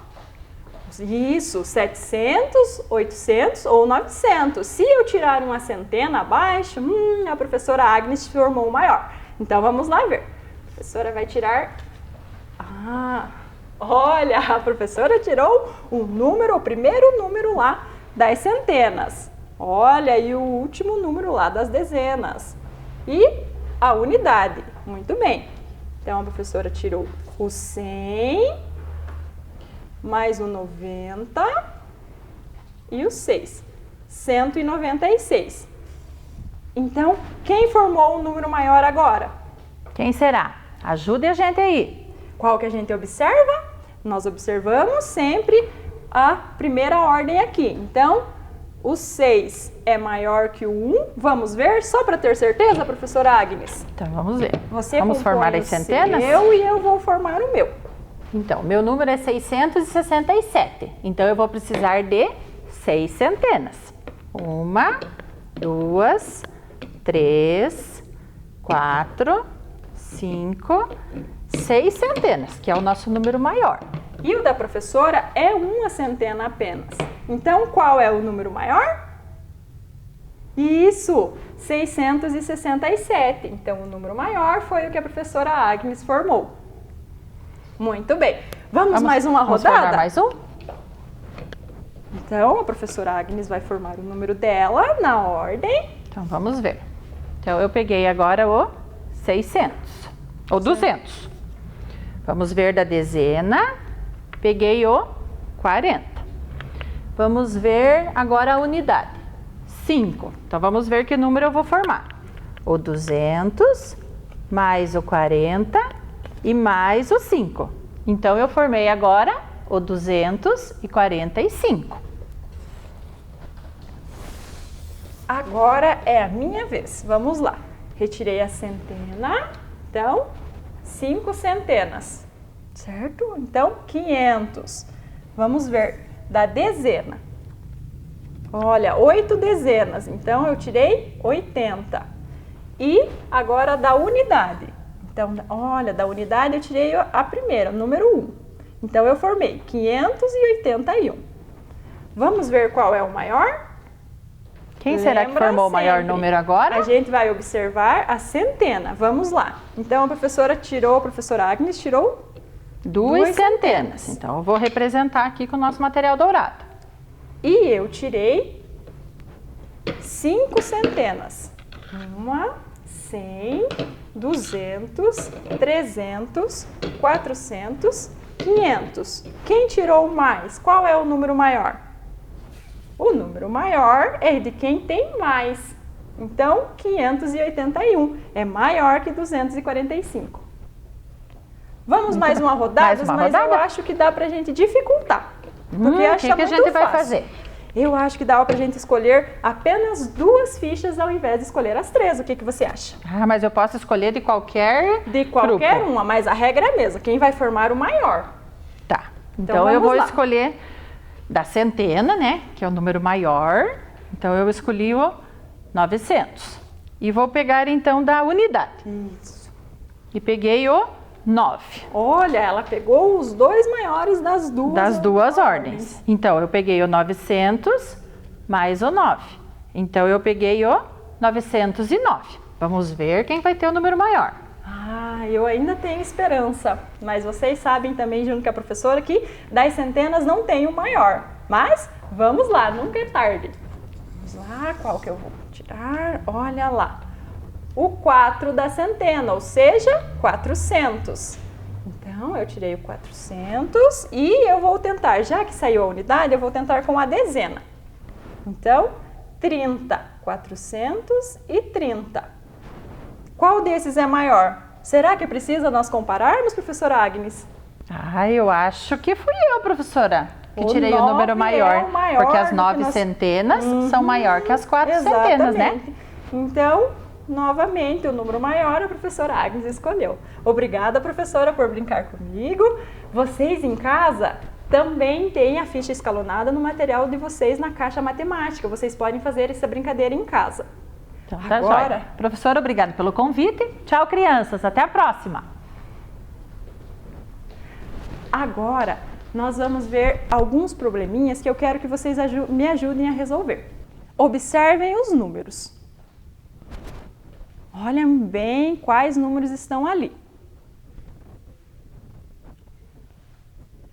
Isso, 700, 800 ou 900. Se eu tirar uma centena abaixo, a professora Agnes formou o maior. Então vamos lá ver. A professora vai tirar... olha, a professora tirou o primeiro número lá das centenas. Olha, e o último número lá das dezenas. E a unidade. Muito bem. Então a professora tirou o 100, mais o 90 e o 6. 196. Então, quem formou um número maior agora? Quem será? Ajude a gente aí. Qual que a gente observa? Nós observamos sempre a primeira ordem aqui. Então, o 6 é maior que o 1. Vamos ver, só para ter certeza, professora Agnes? Então vamos ver. Você vamos formar as centenas? Eu e eu vou formar o meu. Então, meu número é 667. Então eu vou precisar de 6 centenas. 1, 2, 3, 4, 5, 6 centenas, que é o nosso número maior. E o da professora é uma centena apenas. Então, qual é o número maior? Isso, 667. Então, o número maior foi o que a professora Agnes formou. Muito bem. Vamos mais uma rodada? Vamos formar mais um? Então, a professora Agnes vai formar o número dela na ordem. Então, vamos ver. Então, eu peguei agora o 600, ou 200. Vamos ver da dezena. Peguei o 40. Vamos ver agora a unidade. 5. Então, vamos ver que número eu vou formar. O 200, mais o 40 e mais o 5. Então, eu formei agora o 245. Agora é a minha vez. Vamos lá. Retirei a centena. Então, 5 centenas. Certo? Então, 500. Vamos ver da dezena. Olha, 8 dezenas. Então, eu tirei 80. E agora da unidade. Então, olha, da unidade eu tirei a primeira, o número 1. Então, eu formei 581. Vamos ver qual é o maior? Quem será que formou o maior sempre. número agora? A gente vai observar a centena. Vamos lá. Então, a professora Agnes tirou 2 centenas. Então, eu vou representar aqui com o nosso material dourado. E eu tirei 5 centenas. 1, 100, 200, 300, 400, 500. Quem tirou mais? Qual é o número maior? O número maior é de quem tem mais. Então, 581 é maior que 245. Vamos mais uma rodada, mas eu acho que dá pra gente dificultar. Porque o que a gente vai fazer? Eu acho que dá pra gente escolher apenas 2 fichas ao invés de escolher as 3. O que você acha? Ah, mas eu posso escolher de qualquer grupo. Uma, mas a regra é a mesma. Quem vai formar o maior? Tá. Então eu vou escolher da centena, né? Que é o número maior. Então eu escolhi o 900. E vou pegar então da unidade. Isso. E peguei o 9. Olha, ela pegou os 2 maiores das duas ordens. Então, eu peguei o 900 mais o 9. Então, eu peguei o 909. Vamos ver quem vai ter o número maior. Eu ainda tenho esperança, mas vocês sabem também, junto com a professora, que das centenas não tem o maior. Mas vamos lá, nunca é tarde. Vamos lá, qual que eu vou tirar? Olha lá. O 4 da centena, ou seja, 400. Então, eu tirei o 400 e eu vou tentar, já que saiu a unidade, eu vou tentar com a dezena. Então, 30, 430. Qual desses é maior? Será que precisa nós compararmos, professora Agnes? Eu acho que fui eu, professora, que tirei o 9 número maior, é o maior porque as do 9 que nós... centenas são maior que as 4 centenas, né? Então, novamente, o número maior a professora Agnes escolheu. Obrigada, professora, por brincar comigo. Vocês em casa também têm a ficha escalonada no material de vocês na caixa matemática. Vocês podem fazer essa brincadeira em casa. Então, tá joia. Professora, obrigada pelo convite. Tchau, crianças. Até a próxima. Agora, nós vamos ver alguns probleminhas que eu quero que vocês me ajudem a resolver. Observem os números. Olhem bem quais números estão ali.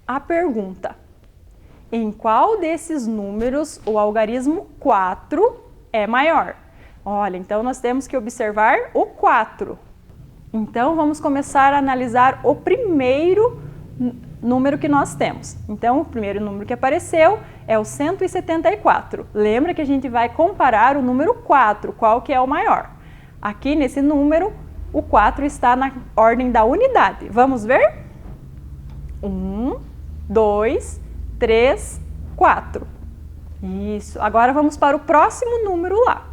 A pergunta: em qual desses números o algarismo 4 é maior? Olha, então nós temos que observar o 4. Então, vamos começar a analisar o primeiro número que nós temos. Então, o primeiro número que apareceu é o 174. Lembra que a gente vai comparar o número 4, qual que é o maior? Aqui nesse número, o 4 está na ordem da unidade. Vamos ver? 1, 2, 3, 4. Isso. Agora vamos para o próximo número lá.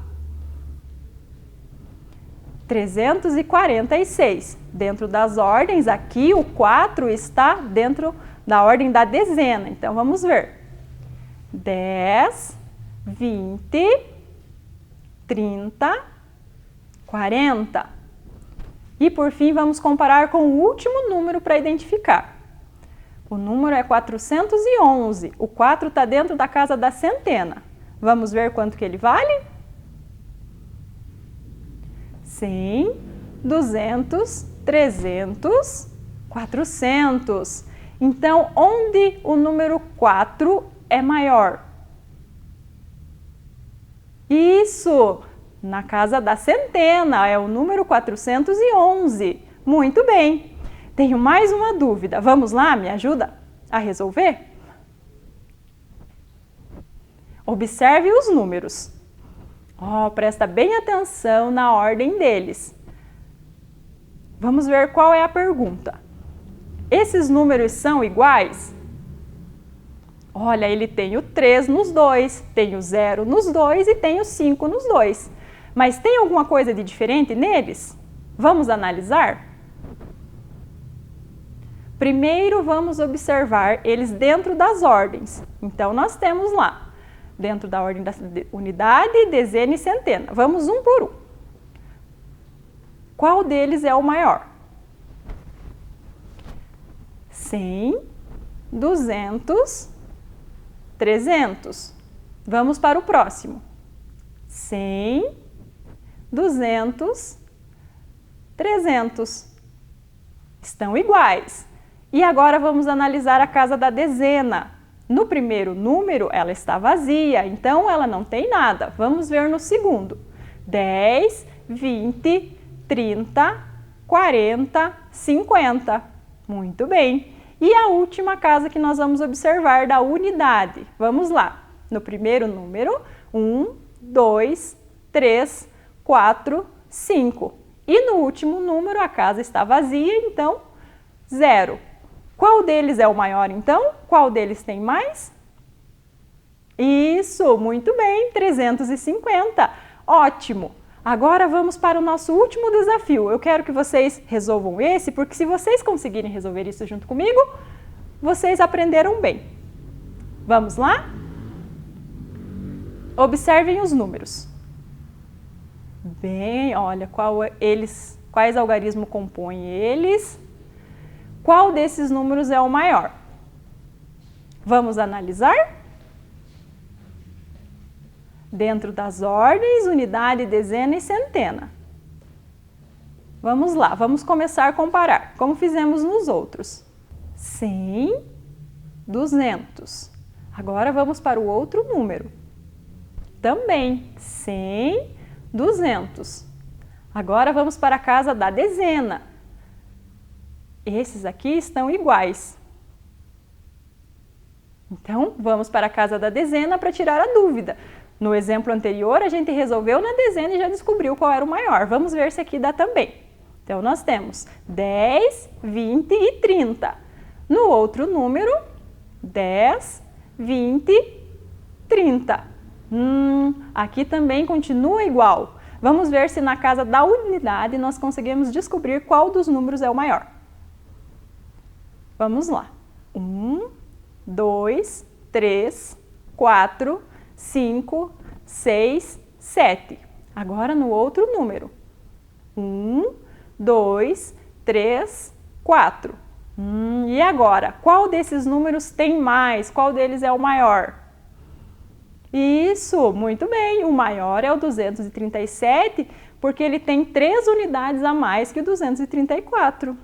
346. Dentro das ordens, aqui o 4 está dentro da ordem da dezena. Então, vamos ver. 10, 20, 30, 40. E, por fim, vamos comparar com o último número para identificar. O número é 411. O 4 está dentro da casa da centena. Vamos ver quanto que ele vale? 100, 200, 300, 400. Então, onde o número 4 é maior? Isso! Na casa da centena, é o número 411. Muito bem! Tenho mais uma dúvida. Vamos lá, me ajuda a resolver? Observe os números. Presta bem atenção na ordem deles. Vamos ver qual é a pergunta. Esses números são iguais? Olha, ele tem o 3 nos dois, tem o 0 nos dois e tem o 5 nos dois. Mas tem alguma coisa de diferente neles? Vamos analisar? Primeiro, vamos observar eles dentro das ordens. Então, nós temos lá, dentro da ordem da unidade, dezena e centena. Vamos um por um. Qual deles é o maior? 100, 200, 300. Vamos para o próximo. 100, 200, 300. Estão iguais. E agora vamos analisar a casa da dezena. No primeiro número, ela está vazia, então ela não tem nada. Vamos ver no segundo. 10, 20, 30, 40, 50. Muito bem. E a última casa que nós vamos observar da unidade. Vamos lá. No primeiro número, 1, 2, 3, 4, 5. E no último número, a casa está vazia, então 0. Qual deles é o maior, então? Qual deles tem mais? Isso, muito bem, 350. Ótimo! Agora vamos para o nosso último desafio. Eu quero que vocês resolvam esse, porque se vocês conseguirem resolver isso junto comigo, vocês aprenderam bem. Vamos lá? Observem os números. Bem, olha, quais algarismos compõem eles? Qual desses números é o maior? Vamos analisar? Dentro das ordens, unidade, dezena e centena. Vamos lá, vamos começar a comparar, como fizemos nos outros. 100, 200. Agora vamos para o outro número. Também 100, 200. Agora vamos para a casa da dezena. Esses aqui estão iguais. Então, vamos para a casa da dezena para tirar a dúvida. No exemplo anterior, a gente resolveu na dezena e já descobriu qual era o maior. Vamos ver se aqui dá também. Então, nós temos 10, 20 e 30. No outro número, 10, 20, 30. Aqui também continua igual. Vamos ver se na casa da unidade nós conseguimos descobrir qual dos números é o maior. Vamos lá. 1, 2, 3, 4, 5, 6, 7. Agora no outro número. 1, 2, 3, 4. E agora? Qual desses números tem mais? Qual deles é o maior? Isso, muito bem. O maior é o 237, porque ele tem 3 unidades a mais que o 234.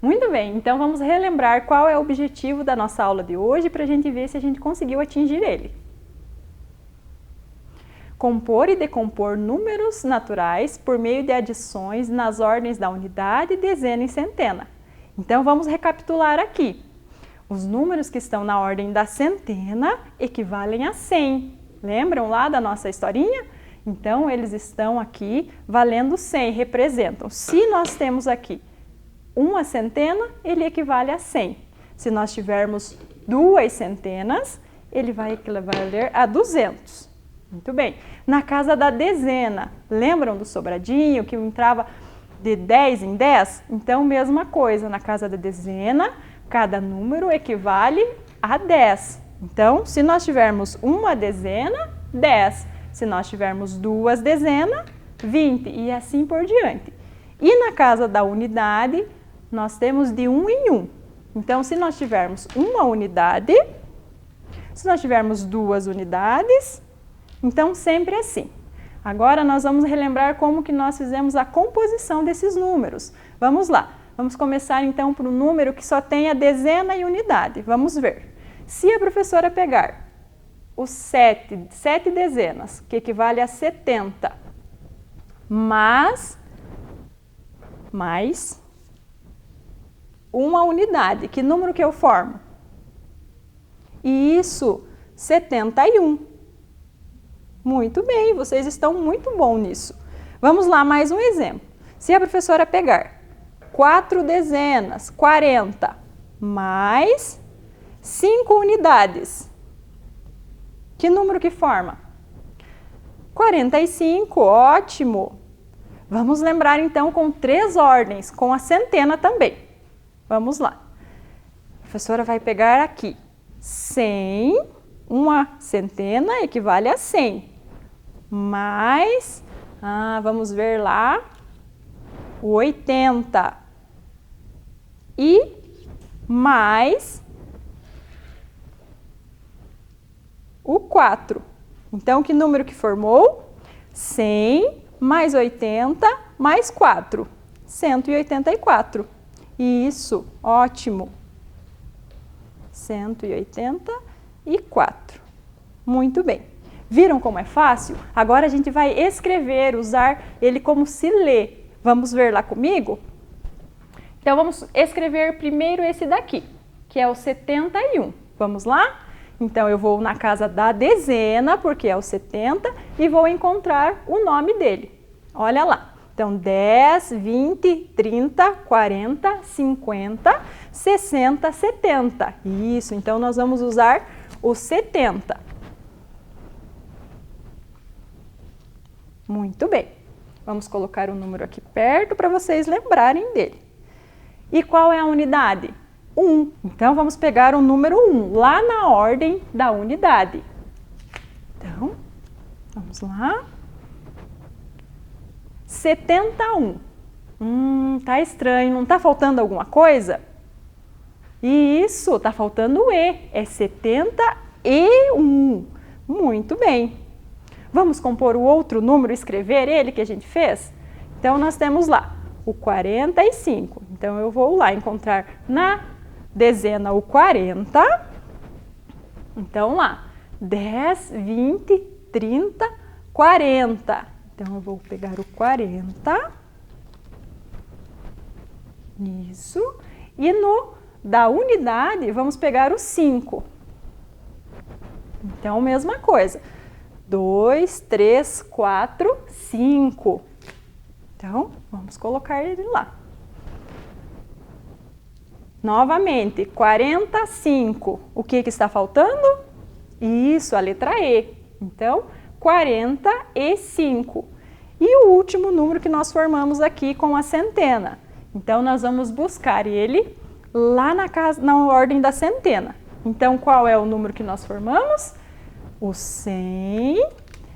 Muito bem, então vamos relembrar qual é o objetivo da nossa aula de hoje para a gente ver se a gente conseguiu atingir ele. Compor e decompor números naturais por meio de adições nas ordens da unidade, dezena e centena. Então vamos recapitular aqui. Os números que estão na ordem da centena equivalem a 100. Lembram lá da nossa historinha? Então eles estão aqui valendo 100, representam. Se nós temos aqui uma centena, ele equivale a 100. Se nós tivermos 2 centenas, ele vai equivaler a 200. Muito bem. Na casa da dezena, lembram do sobradinho que entrava de 10 em 10? Então, mesma coisa, na casa da dezena, cada número equivale a 10. Então, se nós tivermos uma dezena, 10. Se nós tivermos 2 dezenas, 20 e assim por diante. E na casa da unidade, nós temos de 1 em 1. Então, se nós tivermos uma unidade, se nós tivermos 2 unidades, então sempre assim. Agora nós vamos relembrar como que nós fizemos a composição desses números. Vamos lá. Vamos começar então por um número que só tem a dezena e unidade. Vamos ver. Se a professora pegar os 7 dezenas, que equivale a 70, mais uma unidade. Que número que eu formo? Isso, 71. Muito bem, vocês estão muito bom nisso. Vamos lá, mais um exemplo. Se a professora pegar 4 dezenas, 40, mais 5 unidades, que número que forma? 45, ótimo! Vamos lembrar então com 3 ordens, com a centena também. Vamos lá. A professora vai pegar aqui 100, uma centena equivale a 100, mais, vamos ver lá, o 80 e mais o 4. Então, que número que formou? 100 mais 80 mais 4, 184. Isso, ótimo. 184. Muito bem. Viram como é fácil? Agora a gente vai escrever, usar ele como se lê. Vamos ver lá comigo? Então, vamos escrever primeiro esse daqui, que é o 71. Vamos lá? Então, eu vou na casa da dezena, porque é o 70, e vou encontrar o nome dele. Olha lá. Então, 10, 20, 30, 40, 50, 60, 70. Isso, então nós vamos usar o 70. Muito bem. Vamos colocar o número aqui perto para vocês lembrarem dele. E qual é a unidade? 1. Então, vamos pegar o número 1, lá na ordem da unidade. Então, vamos lá. 71. Tá estranho, não tá faltando alguma coisa? Isso, tá faltando o E. É 71. Muito bem. Vamos compor o outro número e escrever ele que a gente fez? Então, nós temos lá o 45. Então, eu vou lá encontrar na dezena o 40. Então, lá, 10, 20, 30, 40. Então, eu vou pegar o 40. Isso. E no da unidade, vamos pegar o 5. Então, mesma coisa. 2, 3, 4, 5. Então, vamos colocar ele lá. Novamente, 45. O que está faltando? Isso, a letra E. Então, 45. E o último número que nós formamos aqui com a centena. Então, nós vamos buscar ele lá na ordem da centena. Então, qual é o número que nós formamos? O 100.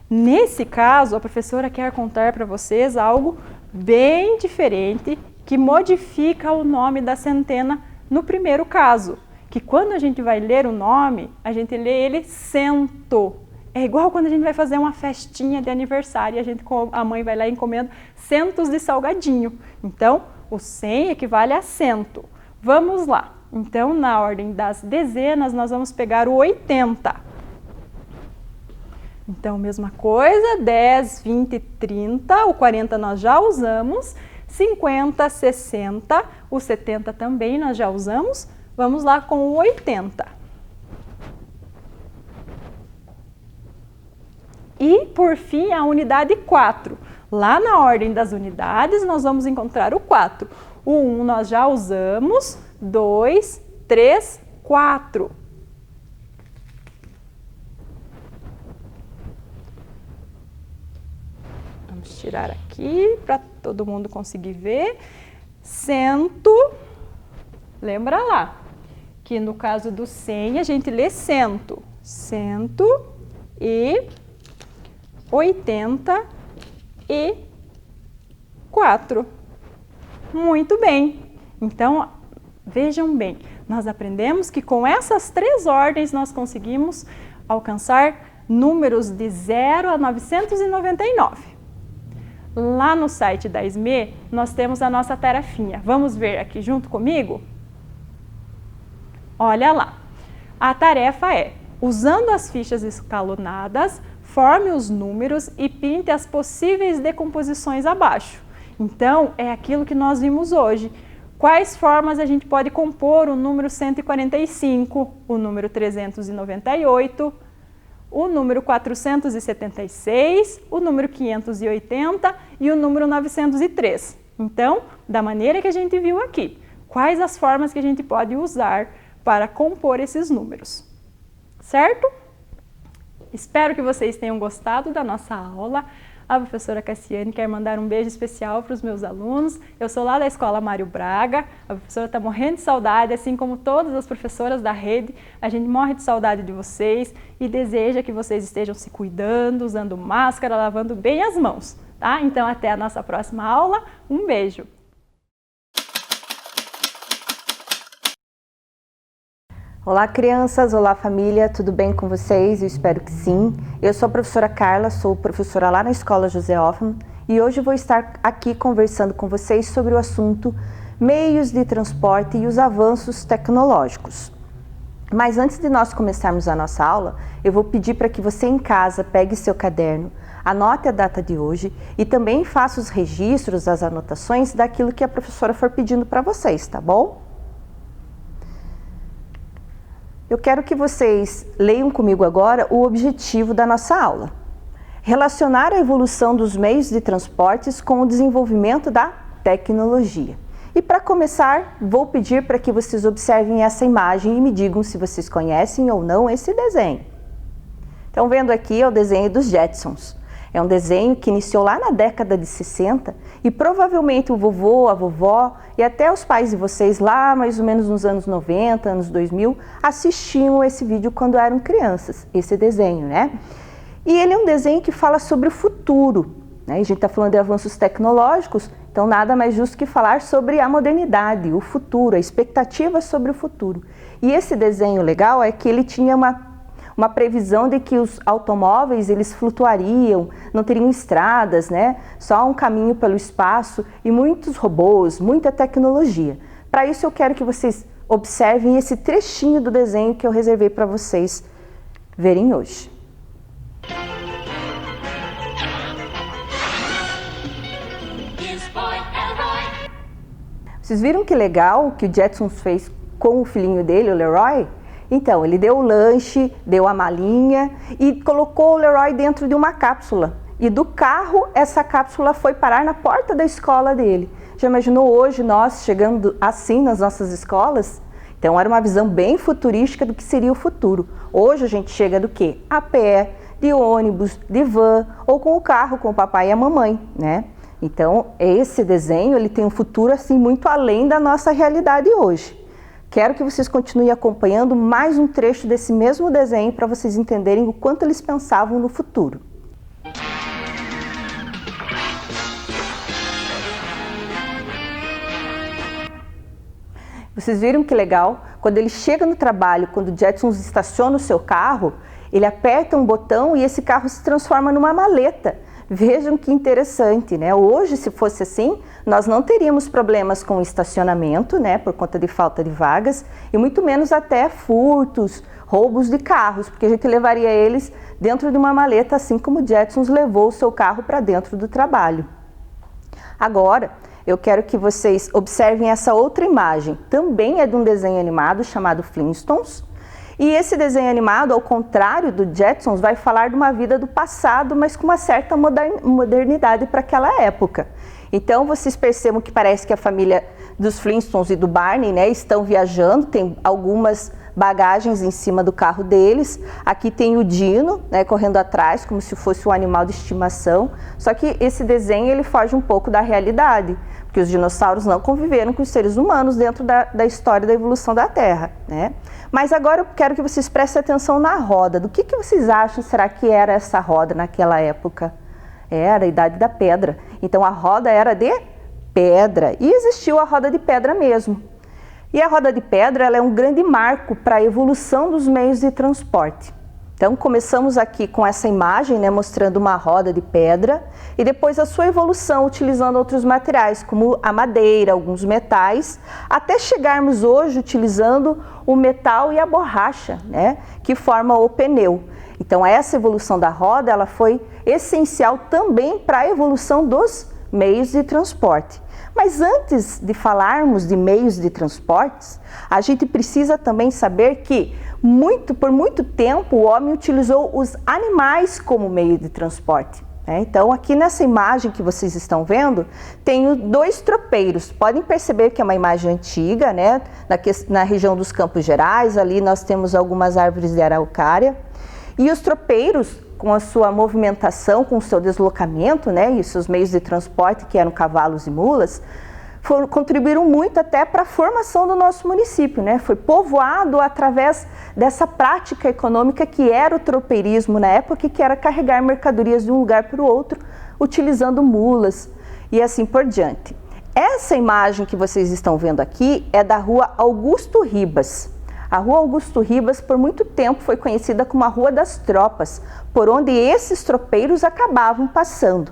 Nesse caso, a professora quer contar para vocês algo bem diferente que modifica o nome da centena no primeiro caso. Que quando a gente vai ler o nome, a gente lê ele cento. É igual quando a gente vai fazer uma festinha de aniversário e a mãe vai lá e encomenda centos de salgadinho. Então, o 100 equivale a cento. Vamos lá. Então, na ordem das dezenas, nós vamos pegar o 80. Então, mesma coisa, 10, 20, 30, o 40 nós já usamos, 50, 60, o 70 também nós já usamos. Vamos lá com o 80. E, por fim, a unidade 4. Lá na ordem das unidades, nós vamos encontrar o 4. O 1 nós já usamos, 2, 3, 4. Vamos tirar aqui para todo mundo conseguir ver. Cento, lembra lá, que no caso do 100 a gente lê cento. 184. Muito bem. Então, vejam bem, nós aprendemos que com essas 3 ordens nós conseguimos alcançar números de 0 a 999. Lá no site da SME, nós temos a nossa tarefinha. Vamos ver aqui junto comigo? Olha lá. A tarefa é, usando as fichas escalonadas, forme os números e pinte as possíveis decomposições abaixo. Então, é aquilo que nós vimos hoje. Quais formas a gente pode compor o número 145, o número 398, o número 476, o número 580 e o número 903. Então, da maneira que a gente viu aqui, quais as formas que a gente pode usar para compor esses números, certo? Espero que vocês tenham gostado da nossa aula. A professora Cassiane quer mandar um beijo especial para os meus alunos. Eu sou lá da Escola Mário Braga. A professora está morrendo de saudade, assim como todas as professoras da rede. A gente morre de saudade de vocês e deseja que vocês estejam se cuidando, usando máscara, lavando bem as mãos, tá? Então, até a nossa próxima aula. Um beijo! Olá, crianças! Olá, família! Tudo bem com vocês? Eu espero que sim. Eu sou a professora Carla, sou professora lá na Escola José Hoffmann e hoje vou estar aqui conversando com vocês sobre o assunto meios de transporte e os avanços tecnológicos. Mas antes de nós começarmos a nossa aula, eu vou pedir para que você em casa pegue seu caderno, anote a data de hoje e também faça os registros, as anotações daquilo que a professora for pedindo para vocês, tá bom? Eu quero que vocês leiam comigo agora o objetivo da nossa aula. Relacionar a evolução dos meios de transportes com o desenvolvimento da tecnologia. E para começar, vou pedir para que vocês observem essa imagem e me digam se vocês conhecem ou não esse desenho. Então, vendo aqui é o desenho dos Jetsons. É um desenho que iniciou lá na década de 60 e provavelmente o vovô, a vovó e até os pais de vocês lá mais ou menos nos anos 90, anos 2000, assistiam esse vídeo quando eram crianças, esse desenho, né? E ele é um desenho que fala sobre o futuro, né? A gente está falando de avanços tecnológicos, então nada mais justo que falar sobre a modernidade, o futuro, a expectativa sobre o futuro. E esse desenho legal é que ele tinha uma previsão de que os automóveis eles flutuariam, não teriam estradas, né? Só um caminho pelo espaço e muitos robôs, muita tecnologia. Para isso eu quero que vocês observem esse trechinho do desenho que eu reservei para vocês verem hoje. Vocês viram que legal que o Jetsons fez com o filhinho dele, o Leroy? Então, ele deu o lanche, deu a malinha e colocou o Leroy dentro de uma cápsula. E do carro, essa cápsula foi parar na porta da escola dele. Já imaginou hoje nós chegando assim nas nossas escolas? Então, era uma visão bem futurística do que seria o futuro. Hoje a gente chega do quê? A pé, de ônibus, de van ou com o carro, com o papai e a mamãe, né? Então, esse desenho ele tem um futuro assim muito além da nossa realidade hoje. Quero que vocês continuem acompanhando mais um trecho desse mesmo desenho para vocês entenderem o quanto eles pensavam no futuro. Vocês viram que legal? Quando ele chega no trabalho, quando o Jetsons estaciona o seu carro, ele aperta um botão e esse carro se transforma numa maleta. Vejam que interessante, né? Hoje, se fosse assim, nós não teríamos problemas com estacionamento, né? Por conta de falta de vagas, e muito menos até furtos, roubos de carros, porque a gente levaria eles dentro de uma maleta, assim como o Jetsons levou o seu carro para dentro do trabalho. Agora, eu quero que vocês observem essa outra imagem. Também é de um desenho animado chamado Flintstones. E esse desenho animado, ao contrário do Jetsons, vai falar de uma vida do passado, mas com uma certa modernidade para aquela época. Então, vocês percebam que parece que a família dos Flintstones e do Barney, né, estão viajando, tem algumas bagagens em cima do carro deles. Aqui tem o Dino, né, correndo atrás, como se fosse um animal de estimação. Só que esse desenho ele foge um pouco da realidade, porque os dinossauros não conviveram com os seres humanos dentro da história da evolução da Terra, né? Mas agora eu quero que vocês prestem atenção na roda. Do que vocês acham será que era essa roda naquela época? Era a Idade da Pedra. Então a roda era de pedra e existiu a roda de pedra mesmo. E a roda de pedra ela é um grande marco para a evolução dos meios de transporte. Então começamos aqui com essa imagem, né, mostrando uma roda de pedra e depois a sua evolução utilizando outros materiais como a madeira, alguns metais, até chegarmos hoje utilizando o metal e a borracha, né, que forma o pneu. Então essa evolução da roda ela foi essencial também para a evolução dos meios de transporte. Mas antes de falarmos de meios de transportes, a gente precisa também saber que por muito tempo o homem utilizou os animais como meio de transporte. Então aqui nessa imagem que vocês estão vendo, tenho dois tropeiros. Podem perceber que é uma imagem antiga, né? Na região dos Campos Gerais, ali nós temos algumas árvores de araucária. E os tropeiros, com a sua movimentação, com o seu deslocamento, né, e seus meios de transporte, que eram cavalos e mulas, contribuíram muito até para a formação do nosso município, né? Foi povoado através dessa prática econômica que era o tropeirismo na época, que era carregar mercadorias de um lugar para o outro, utilizando mulas e assim por diante. Essa imagem que vocês estão vendo aqui é da rua Augusto Ribas. A Rua Augusto Ribas, por muito tempo, foi conhecida como a Rua das Tropas, por onde esses tropeiros acabavam passando.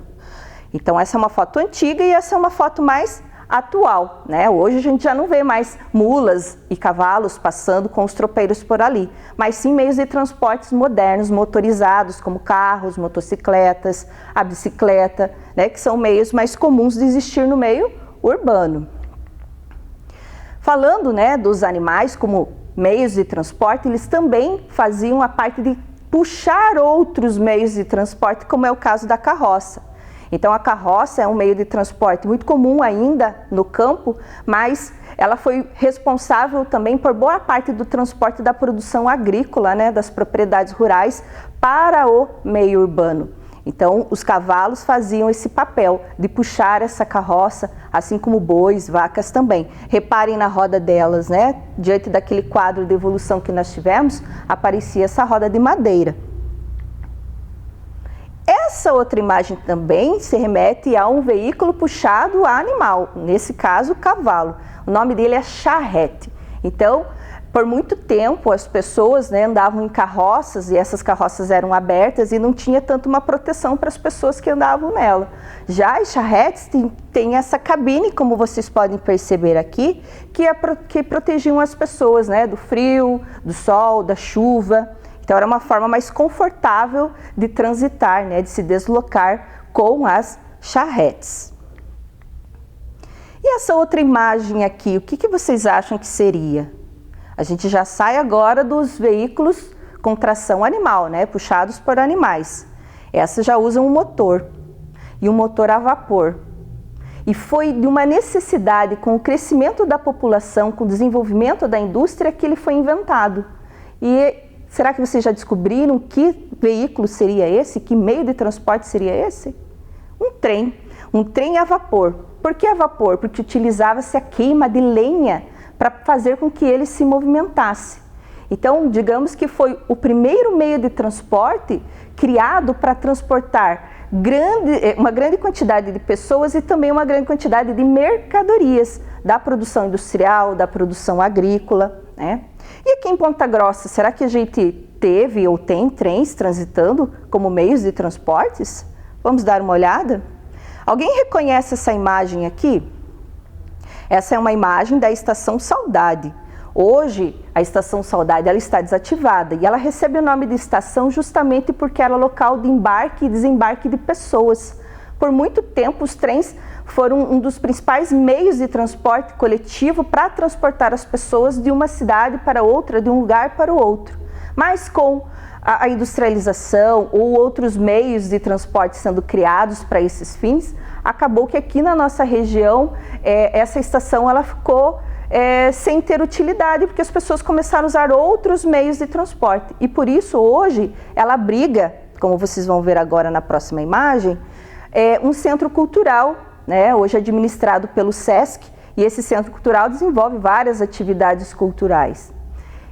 Então, essa é uma foto antiga e essa é uma foto mais atual, né? Hoje a gente já não vê mais mulas e cavalos passando com os tropeiros por ali, mas sim meios de transportes modernos, motorizados, como carros, motocicletas, a bicicleta, né? Que são meios mais comuns de existir no meio urbano. Falando, né, dos animais como meios de transporte, eles também faziam a parte de puxar outros meios de transporte, como é o caso da carroça. Então a carroça é um meio de transporte muito comum ainda no campo, mas ela foi responsável também por boa parte do transporte da produção agrícola, né, das propriedades rurais para o meio urbano. Então, os cavalos faziam esse papel de puxar essa carroça, assim como bois, vacas também. Reparem na roda delas, né? Diante daquele quadro de evolução que nós tivemos, aparecia essa roda de madeira. Essa outra imagem também se remete a um veículo puxado a animal, nesse caso, o cavalo. O nome dele é charrete. Então, Por muito tempo as pessoas, né, andavam em carroças e essas carroças eram abertas e não tinha tanto uma proteção para as pessoas que andavam nela. Já as charretes têm essa cabine, como vocês podem perceber aqui, que protegiam as pessoas, né, do frio, do sol, da chuva. Então era uma forma mais confortável de transitar, né, de se deslocar com as charretes. E essa outra imagem aqui, o que vocês acham que seria? A gente já sai agora dos veículos com tração animal, né, puxados por animais. Essas já usam um motor, e um motor a vapor. E foi de uma necessidade, com o crescimento da população, com o desenvolvimento da indústria, que ele foi inventado. E será que vocês já descobriram que veículo seria esse? Que meio de transporte seria esse? Um trem a vapor. Por que a vapor? Porque utilizava-se a queima de lenha para fazer com que ele se movimentasse. Então, digamos que foi o primeiro meio de transporte criado para transportar uma grande quantidade de pessoas e também uma grande quantidade de mercadorias da produção industrial, da produção agrícola, né? E aqui em Ponta Grossa, será que a gente teve ou tem trens transitando como meios de transportes? Vamos dar uma olhada? Alguém reconhece essa imagem aqui? Essa é uma imagem da Estação Saudade. Hoje, a Estação Saudade ela está desativada e ela recebe o nome de estação justamente porque era local de embarque e desembarque de pessoas. Por muito tempo, os trens foram um dos principais meios de transporte coletivo para transportar as pessoas de uma cidade para outra, de um lugar para o outro. Mas com a industrialização ou outros meios de transporte sendo criados para esses fins, acabou que aqui na nossa região essa estação ela ficou sem ter utilidade, porque as pessoas começaram a usar outros meios de transporte. E por isso hoje ela abriga, como vocês vão ver agora na próxima imagem, um centro cultural, né, hoje administrado pelo SESC, e esse centro cultural desenvolve várias atividades culturais.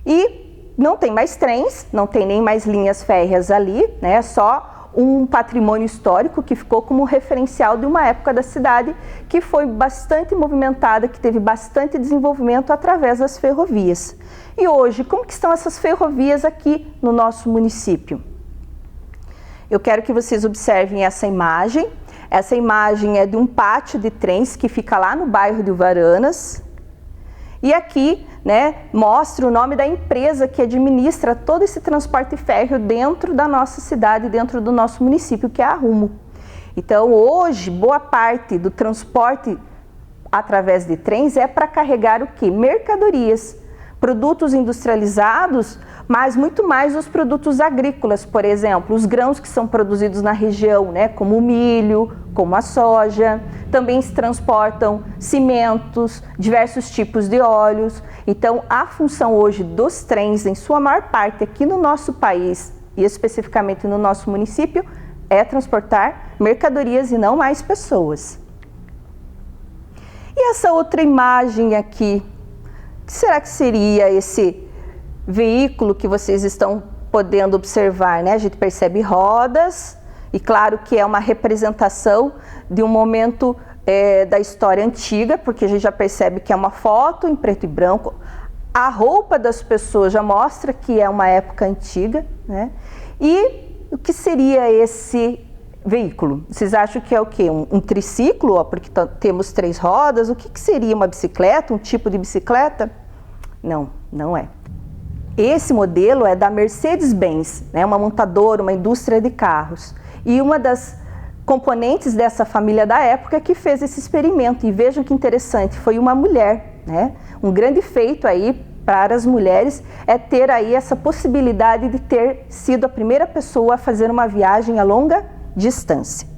E não tem mais trens, não tem nem mais linhas férreas ali, né? Só um patrimônio histórico que ficou como referencial de uma época da cidade que foi bastante movimentada, que teve bastante desenvolvimento através das ferrovias. E hoje, como que estão essas ferrovias aqui no nosso município? Eu quero que vocês observem essa imagem. Essa imagem é de um pátio de trens que fica lá no bairro de Uvaranas. E aqui, né, mostra o nome da empresa que administra todo esse transporte férreo dentro da nossa cidade, dentro do nosso município, que é a Rumo. Então, hoje, boa parte do transporte através de trens é para carregar o quê? Mercadorias, produtos industrializados, mas muito mais os produtos agrícolas, por exemplo, os grãos que são produzidos na região, né, como o milho, como a soja. Também se transportam cimentos, diversos tipos de óleos. Então, a função hoje dos trens, em sua maior parte aqui no nosso país e especificamente no nosso município, é transportar mercadorias e não mais pessoas. E essa outra imagem aqui, o que será que seria esse veículo que vocês estão podendo observar, né? A gente percebe rodas e claro que é uma representação de um momento da história antiga, porque a gente já percebe que é uma foto em preto e branco. A roupa das pessoas já mostra que é uma época antiga, né? E o que seria esse veículo? Vocês acham que é o quê? Um triciclo, ó, porque temos 3 rodas? O que seria uma bicicleta? Um tipo de bicicleta? Não, não é. Esse modelo é da Mercedes-Benz, né? Uma montadora, uma indústria de carros. E uma das componentes dessa família da época que fez esse experimento. E vejam que interessante, foi uma mulher, né? Um grande feito aí para as mulheres é ter aí essa possibilidade de ter sido a primeira pessoa a fazer uma viagem a longa distância.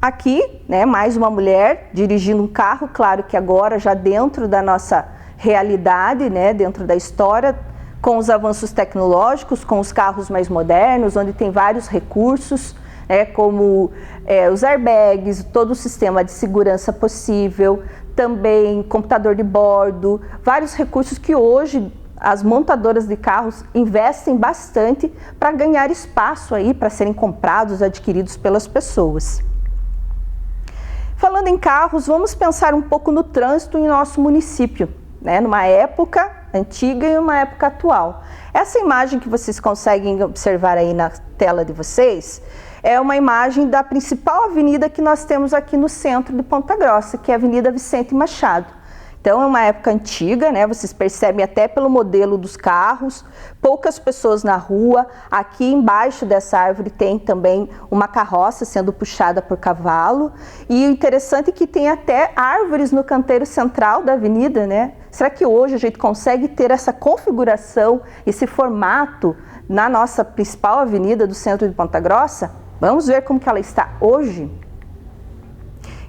Aqui, né, mais uma mulher dirigindo um carro, claro que agora já dentro da nossa realidade, né, dentro da história, com os avanços tecnológicos, com os carros mais modernos, onde tem vários recursos, como os airbags, todo o sistema de segurança possível, também computador de bordo, vários recursos que hoje as montadoras de carros investem bastante para ganhar espaço aí, para serem comprados, adquiridos pelas pessoas. Falando em carros, vamos pensar um pouco no trânsito em nosso município. né, numa época antiga e uma época atual. Essa imagem que vocês conseguem observar aí na tela de vocês é uma imagem da principal avenida que nós temos aqui no centro de Ponta Grossa, que é a Avenida Vicente Machado. Então é uma época antiga, né? Vocês percebem até pelo modelo dos carros, poucas pessoas na rua. Aqui embaixo dessa árvore tem também uma carroça sendo puxada por cavalo. E o interessante é que tem até árvores no canteiro central da avenida, né? Será que hoje a gente consegue ter essa configuração, esse formato na nossa principal avenida do centro de Ponta Grossa? Vamos ver como que ela está hoje?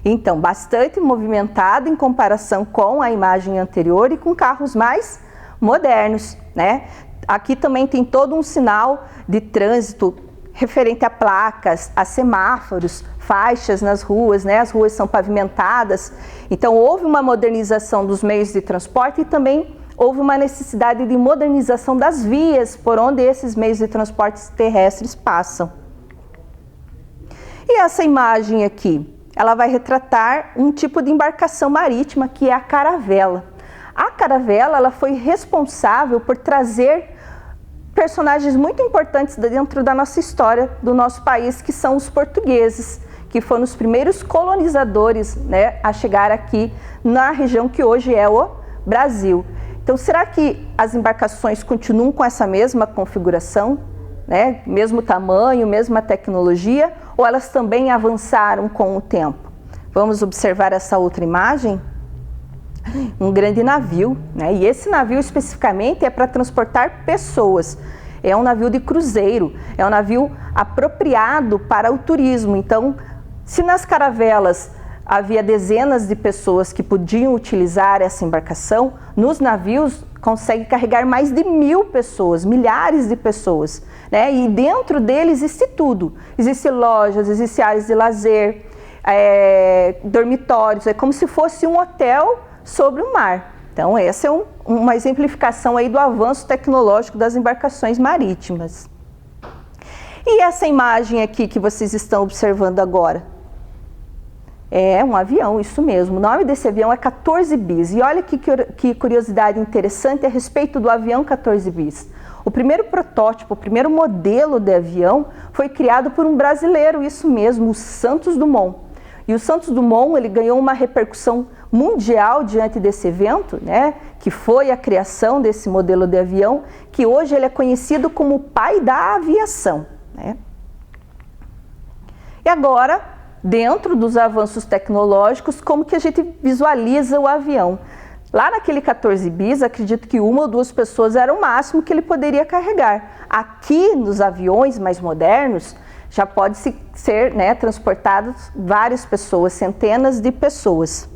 Então, bastante movimentada em comparação com a imagem anterior e com carros mais modernos, né? Aqui também tem todo um sinal de trânsito referente a placas, a semáforos, faixas nas ruas, né? As ruas são pavimentadas. Então, houve uma modernização dos meios de transporte e também houve uma necessidade de modernização das vias por onde esses meios de transporte terrestres passam. E essa imagem aqui? Ela vai retratar um tipo de embarcação marítima que é a caravela. A caravela ela foi responsável por trazer personagens muito importantes dentro da nossa história do nosso país, que são os portugueses, que foram os primeiros colonizadores, né, a chegar aqui na região que hoje é o Brasil. Então, será que as embarcações continuam com essa mesma configuração, né, mesmo tamanho, mesma tecnologia, ou elas também avançaram com o tempo? Vamos observar essa outra imagem? Um grande navio, né? E esse navio especificamente é para transportar pessoas. É um navio de cruzeiro, é um navio apropriado para o turismo. Então, se nas caravelas havia dezenas de pessoas que podiam utilizar essa embarcação, nos navios consegue carregar mais de 1000 pessoas, milhares de pessoas, né? E dentro dele existe tudo. Existem lojas, existem áreas de lazer, dormitórios, é como se fosse um hotel sobre o mar. Então essa é uma exemplificação aí do avanço tecnológico das embarcações marítimas. E essa imagem aqui que vocês estão observando agora? É um avião, isso mesmo. O nome desse avião é 14 bis. E olha que curiosidade interessante a respeito do avião 14 bis. O primeiro protótipo, o primeiro modelo de avião foi criado por um brasileiro, isso mesmo, o Santos Dumont. E o Santos Dumont ele ganhou uma repercussão mundial diante desse evento, né, que foi a criação desse modelo de avião, que hoje ele é conhecido como o pai da aviação, né? E agora, dentro dos avanços tecnológicos, como que a gente visualiza o avião? Lá naquele 14 bis, acredito que uma ou duas pessoas era o máximo que ele poderia carregar. Aqui, nos aviões mais modernos, já pode ser, né, transportados várias pessoas, centenas de pessoas.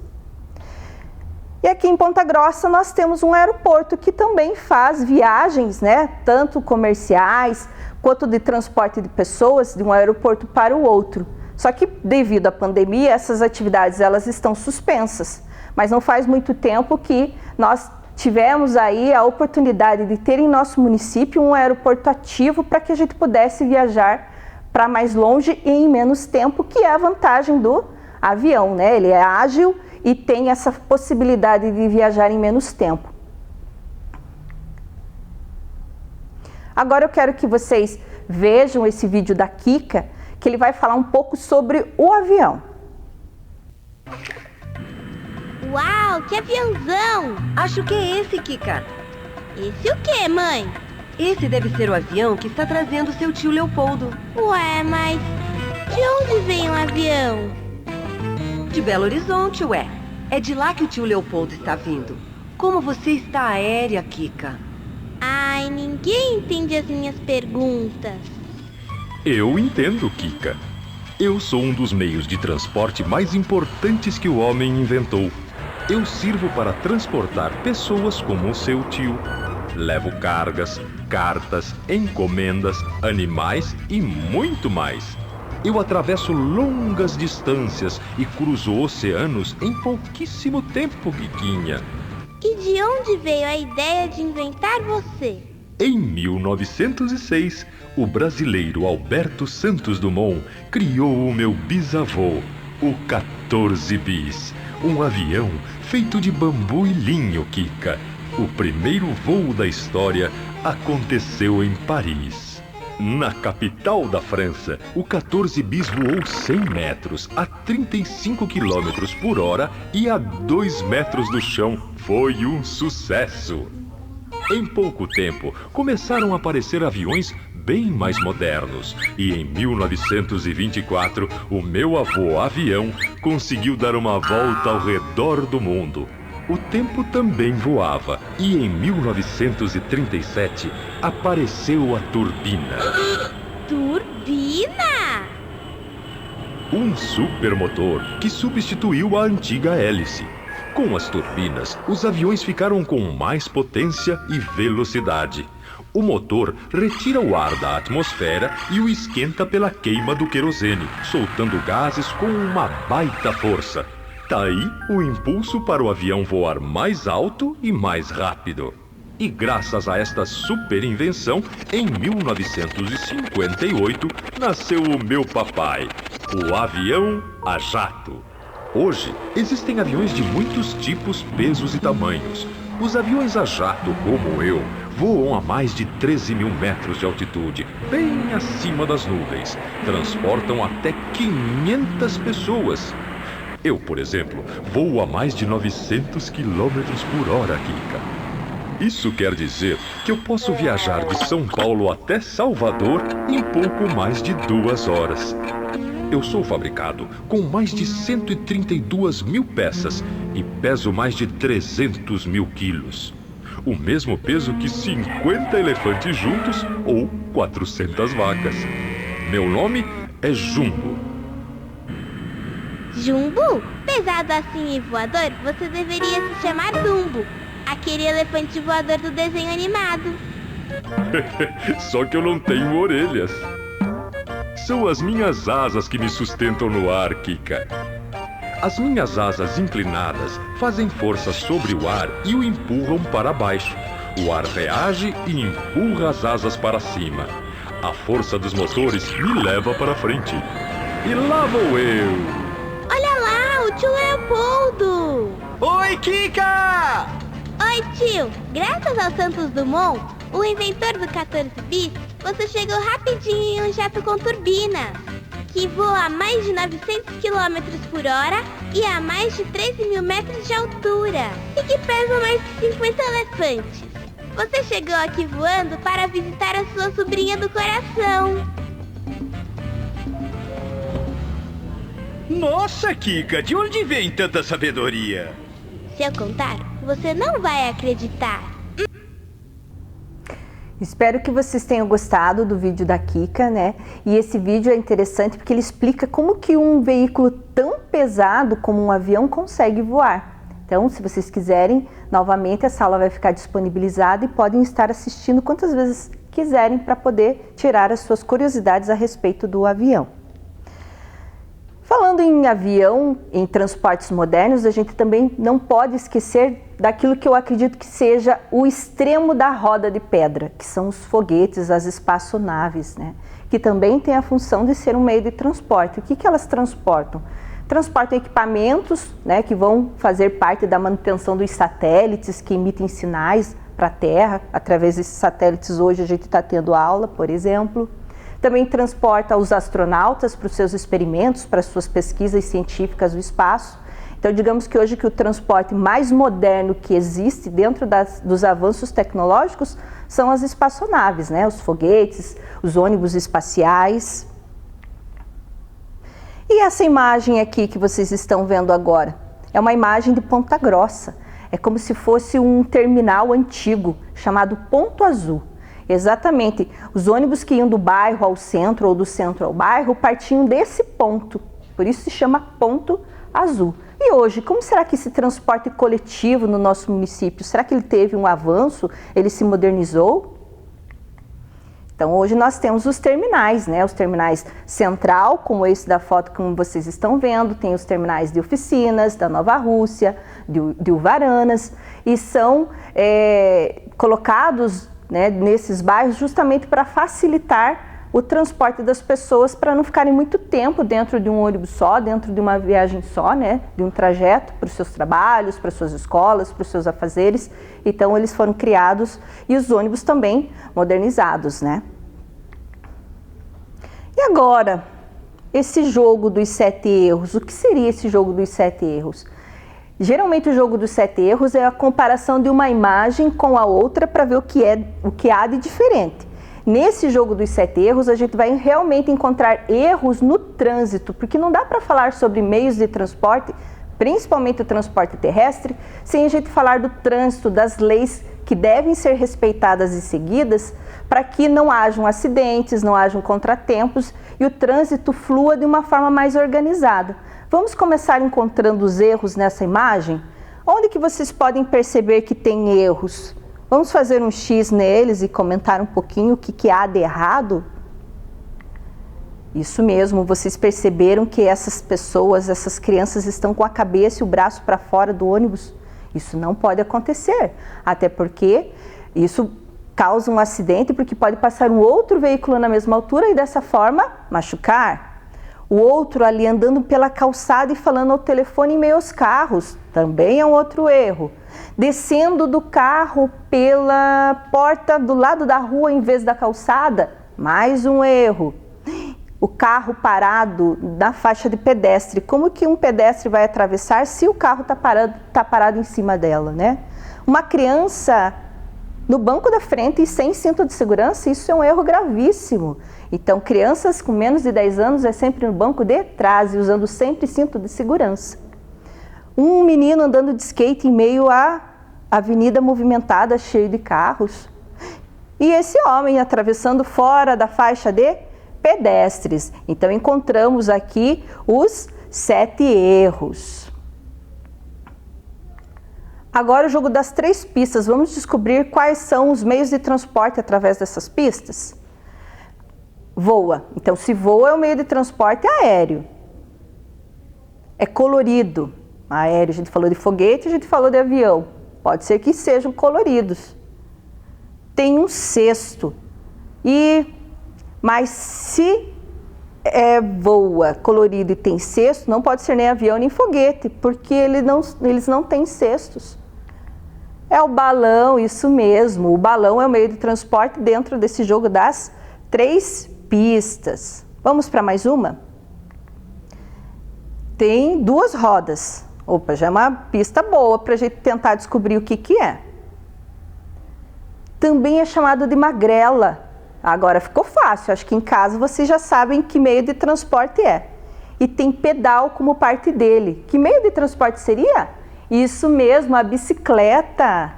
E aqui em Ponta Grossa nós temos um aeroporto que também faz viagens, né, tanto comerciais quanto de transporte de pessoas de um aeroporto para o outro. Só que devido à pandemia, essas atividades elas estão suspensas. Mas não faz muito tempo que nós tivemos aí a oportunidade de ter em nosso município um aeroporto ativo para que a gente pudesse viajar para mais longe e em menos tempo, que é a vantagem do avião, né? Ele é ágil e tem essa possibilidade de viajar em menos tempo. Agora eu quero que vocês vejam esse vídeo da Kika, que ele vai falar um pouco sobre o avião. Uau, que aviãozão! Acho que é esse, Kika. Esse o quê, mãe? Esse deve ser o avião que está trazendo seu tio Leopoldo. Ué, mas de onde vem o avião? De Belo Horizonte, ué. É de lá que o tio Leopoldo está vindo. Como você está aérea, Kika? Ai, ninguém entende as minhas perguntas. Eu entendo, Kika. Eu sou um dos meios de transporte mais importantes que o homem inventou. Eu sirvo para transportar pessoas como o seu tio. Levo cargas, cartas, encomendas, animais e muito mais. Eu atravesso longas distâncias e cruzo oceanos em pouquíssimo tempo, Kikinha. E de onde veio a ideia de inventar você? Em 1906, o brasileiro Alberto Santos Dumont criou o meu bisavô, O 14 bis, um avião feito de bambu e linho, Kika. O primeiro voo da história aconteceu em Paris. Na capital da França, o 14 bis voou 100 metros a 35 km por hora e a 2 metros do chão. Foi um sucesso! Em pouco tempo, começaram a aparecer aviões bem mais modernos. E em 1924, o meu avô avião conseguiu dar uma volta ao redor do mundo. O tempo também voava e em 1937 apareceu a turbina. Turbina? Um supermotor que substituiu a antiga hélice. Com as turbinas, os aviões ficaram com mais potência e velocidade. O motor retira o ar da atmosfera e o esquenta pela queima do querosene, soltando gases com uma baita força. Daí o impulso para o avião voar mais alto e mais rápido. E graças a esta super invenção, em 1958, nasceu o meu papai, o avião a jato. Hoje, existem aviões de muitos tipos, pesos e tamanhos. Os aviões a jato, como eu, voam a mais de 13 mil metros de altitude, bem acima das nuvens. Transportam até 500 pessoas. Eu, por exemplo, voo a mais de 900 km por hora, Kika. Isso quer dizer que eu posso viajar de São Paulo até Salvador em pouco mais de 2 horas. Eu sou fabricado com mais de 132 mil peças e peso mais de 300 mil quilos. O mesmo peso que 50 elefantes juntos ou 400 vacas. Meu nome é Jumbo. Jumbo? Pesado assim e voador, você deveria se chamar Dumbo, aquele elefante voador do desenho animado. Só que eu não tenho orelhas. São as minhas asas que me sustentam no ar, Kika. As minhas asas inclinadas fazem força sobre o ar e o empurram para baixo. O ar reage e empurra as asas para cima. A força dos motores me leva para frente. E lá vou eu! Olha lá, o tio Leopoldo! Oi, Kika! Oi, tio! Graças ao Santos Dumont, o inventor do 14 bis, você chegou rapidinho em um jato com turbina, que voa a mais de 900 km por hora e a mais de 13 mil metros de altura, e que pesa mais de 50 elefantes. Você chegou aqui voando para visitar a sua sobrinha do coração. Nossa, Kika, de onde vem tanta sabedoria? Se eu contar, você não vai acreditar. Espero que vocês tenham gostado do vídeo da Kika, né? E esse vídeo é interessante porque ele explica como que um veículo tão pesado como um avião consegue voar. Então, se vocês quiserem, novamente essa aula vai ficar disponibilizada e podem estar assistindo quantas vezes quiserem para poder tirar as suas curiosidades a respeito do avião. Falando em avião, em transportes modernos, a gente também não pode esquecer daquilo que eu acredito que seja o extremo da roda de pedra, que são os foguetes, as espaçonaves, né? Que também tem a função de ser um meio de transporte. O que elas transportam? Transportam equipamentos, né, que vão fazer parte da manutenção dos satélites que emitem sinais para a Terra. Através desses satélites hoje a gente está tendo aula, por exemplo. Também transporta os astronautas para os seus experimentos, para as suas pesquisas científicas do espaço. Então, digamos que hoje que o transporte mais moderno que existe dentro dos avanços tecnológicos são as espaçonaves, né? Os foguetes, os ônibus espaciais. E essa imagem aqui que vocês estão vendo agora é uma imagem de Ponta Grossa. É como se fosse um terminal antigo chamado Ponto Azul. Exatamente, os ônibus que iam do bairro ao centro ou do centro ao bairro partiam desse ponto, por isso se chama Ponto Azul. E hoje, como será que esse transporte coletivo no nosso município, será que ele teve um avanço, ele se modernizou? Então hoje nós temos os terminais, né? Os terminais central, como esse da foto que vocês estão vendo, tem os terminais de oficinas, da Nova Rússia, de Uvaranas, e são colocados, né, nesses bairros justamente para facilitar o transporte das pessoas para não ficarem muito tempo dentro de um ônibus só, dentro de uma viagem só, né? De um trajeto para os seus trabalhos, para as suas escolas, para os seus afazeres. Então eles foram criados e os ônibus também modernizados, né? E agora, esse jogo dos 7 erros, o que seria esse jogo dos 7 erros? Geralmente o jogo dos 7 erros é a comparação de uma imagem com a outra para ver o que há de diferente. Nesse jogo dos 7 erros, a gente vai realmente encontrar erros no trânsito, porque não dá para falar sobre meios de transporte, principalmente o transporte terrestre, sem a gente falar do trânsito, das leis que devem ser respeitadas e seguidas para que não hajam acidentes, não hajam contratempos e o trânsito flua de uma forma mais organizada. Vamos começar encontrando os erros nessa imagem? Onde que vocês podem perceber que tem erros? Vamos fazer um X neles e comentar um pouquinho o que há de errado? Isso mesmo, vocês perceberam que essas pessoas, essas crianças estão com a cabeça e o braço para fora do ônibus? Isso não pode acontecer, até porque isso causa um acidente, porque pode passar um outro veículo na mesma altura e dessa forma machucar. O outro ali andando pela calçada e falando ao telefone em meio aos carros, também é um outro erro. Descendo do carro pela porta do lado da rua em vez da calçada, mais um erro. O carro parado na faixa de pedestre, como que um pedestre vai atravessar se o carro está parado em cima dela, né? Uma criança no banco da frente e sem cinto de segurança, isso é um erro gravíssimo. Então, crianças com menos de 10 anos é sempre no banco de trás e usando sempre cinto de segurança. Um menino andando de skate em meio à avenida movimentada, cheio de carros. E esse homem atravessando fora da faixa de pedestres. Então, encontramos aqui os 7 erros. Agora o jogo das 3 pistas. Vamos descobrir quais são os meios de transporte através dessas pistas. Voa. Então, se voa é o meio de transporte aéreo. É colorido. Aéreo, a gente falou de foguete, a gente falou de avião. Pode ser que sejam coloridos. Tem um cesto. Mas se voa colorido e tem cesto, não pode ser nem avião nem foguete, porque eles não têm cestos. É o balão, isso mesmo. O balão é o meio de transporte dentro desse jogo das 3 pistas. Vamos para mais uma? Tem 2 rodas. Opa, já é uma pista boa para a gente tentar descobrir o que é. Também é chamado de magrela. Agora ficou fácil, acho que em casa vocês já sabem que meio de transporte é. E tem pedal como parte dele. Que meio de transporte seria? Isso mesmo, a bicicleta.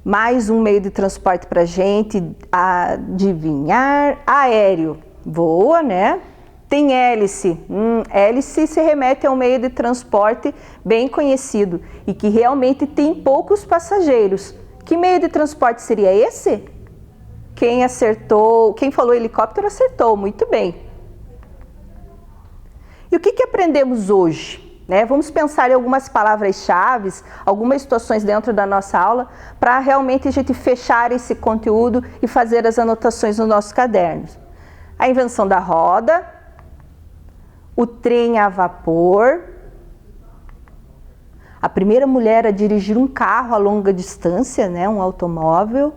Mais um meio de transporte para a gente adivinhar. Aéreo. Voa, né? Tem hélice. Hélice se remete a um meio de transporte bem conhecido e que realmente tem poucos passageiros. Que meio de transporte seria esse? Quem acertou, quem falou helicóptero acertou, muito bem. E o que aprendemos hoje? Vamos pensar em algumas palavras-chave, algumas situações dentro da nossa aula, para realmente a gente fechar esse conteúdo e fazer as anotações nos nossos cadernos. A invenção da roda, o trem a vapor, a primeira mulher a dirigir um carro a longa distância, um automóvel,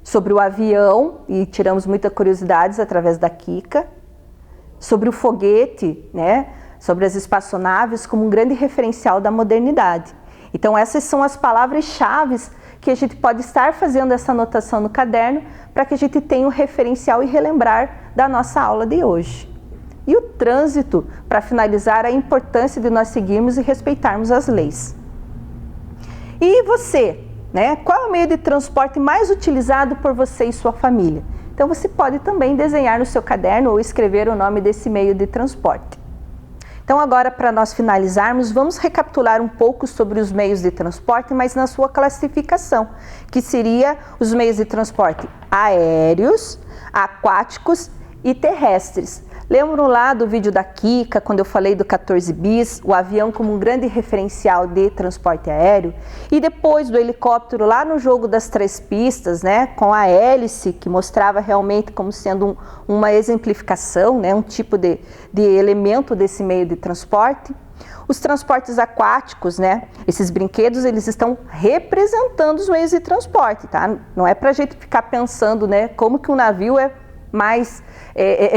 sobre o avião, e tiramos muitas curiosidades através da Kika, sobre o foguete, sobre as espaçonaves como um grande referencial da modernidade. Então essas são as palavras-chave que a gente pode estar fazendo essa anotação no caderno para que a gente tenha um referencial e relembrar da nossa aula de hoje. E o trânsito, para finalizar, a importância de nós seguirmos e respeitarmos as leis. E você, qual é o meio de transporte mais utilizado por você e sua família? Então você pode também desenhar no seu caderno ou escrever o nome desse meio de transporte. Então agora, para nós finalizarmos, vamos recapitular um pouco sobre os meios de transporte, mas na sua classificação, que seria os meios de transporte aéreos, aquáticos e terrestres. Lembram lá do vídeo da Kika, quando eu falei do 14 bis, o avião como um grande referencial de transporte aéreo? E depois do helicóptero lá no jogo das 3 pistas, né, com a hélice, que mostrava realmente como sendo uma exemplificação, né, um tipo de elemento desse meio de transporte. Os transportes aquáticos, né, esses brinquedos, eles estão representando os meios de transporte, tá? Não é para a gente ficar pensando, né, como que um navio é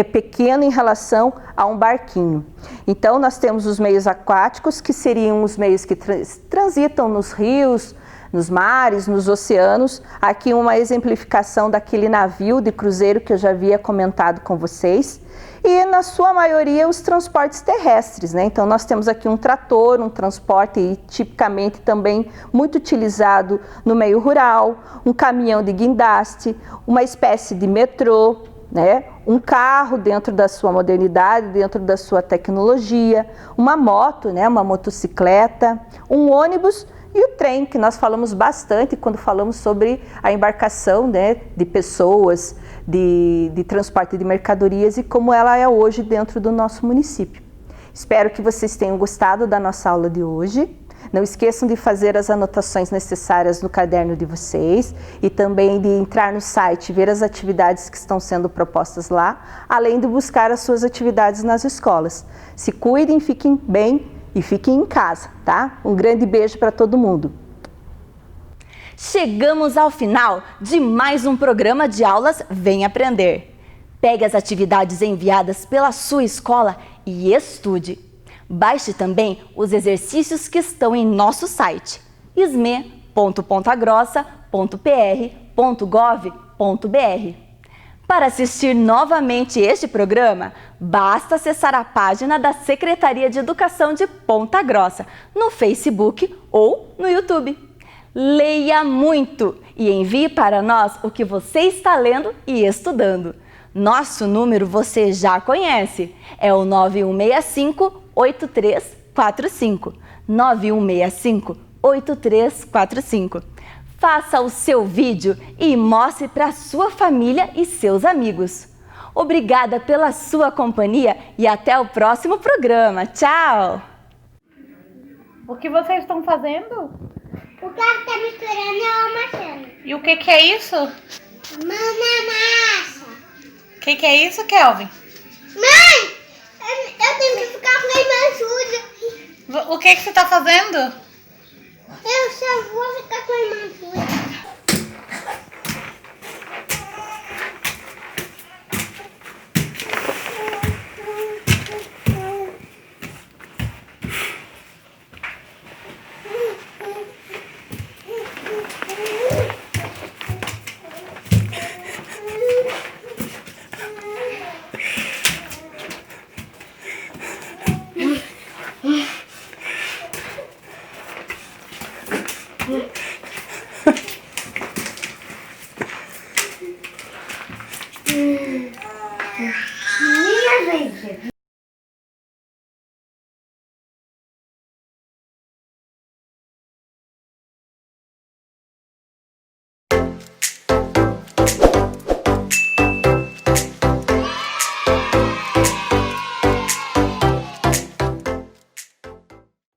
pequeno em relação a um barquinho. Então, nós temos os meios aquáticos, que seriam os meios que transitam nos rios, nos mares, nos oceanos. Aqui uma exemplificação daquele navio de cruzeiro que eu já havia comentado com vocês. E, na sua maioria, os transportes terrestres, né? Então, nós temos aqui um trator, um transporte tipicamente também muito utilizado no meio rural, um caminhão de guindaste, uma espécie de metrô, né? Um carro dentro da sua modernidade, dentro da sua tecnologia, uma moto, né? Uma motocicleta, um ônibus e o trem, que nós falamos bastante quando falamos sobre a embarcação, né? De pessoas, de transporte de mercadorias e como ela é hoje dentro do nosso município. Espero que vocês tenham gostado da nossa aula de hoje. Não esqueçam de fazer as anotações necessárias no caderno de vocês e também de entrar no site e ver as atividades que estão sendo propostas lá, além de buscar as suas atividades nas escolas. Se cuidem, fiquem bem e fiquem em casa, tá? Um grande beijo para todo mundo. Chegamos ao final de mais um programa de aulas Vem Aprender. Pegue as atividades enviadas pela sua escola e estude. Baixe também os exercícios que estão em nosso site isme.pontagrossa.pr.gov.br. Para assistir novamente este programa, basta acessar a página da Secretaria de Educação de Ponta Grossa no Facebook ou no YouTube. Leia muito e envie para nós o que você está lendo e estudando. Nosso número você já conhece, é o 9165-8345. 9165-8345. Faça o seu vídeo e mostre para sua família e seus amigos. Obrigada pela sua companhia e até o próximo programa. Tchau! O que vocês estão fazendo? O cara tá misturando a amassando. E o que é isso? Mão na massa. O que é isso, Kelvin? Mãe, eu tenho que ficar com a irmã suja. O que você está fazendo? Eu só vou ficar com a irmã suja.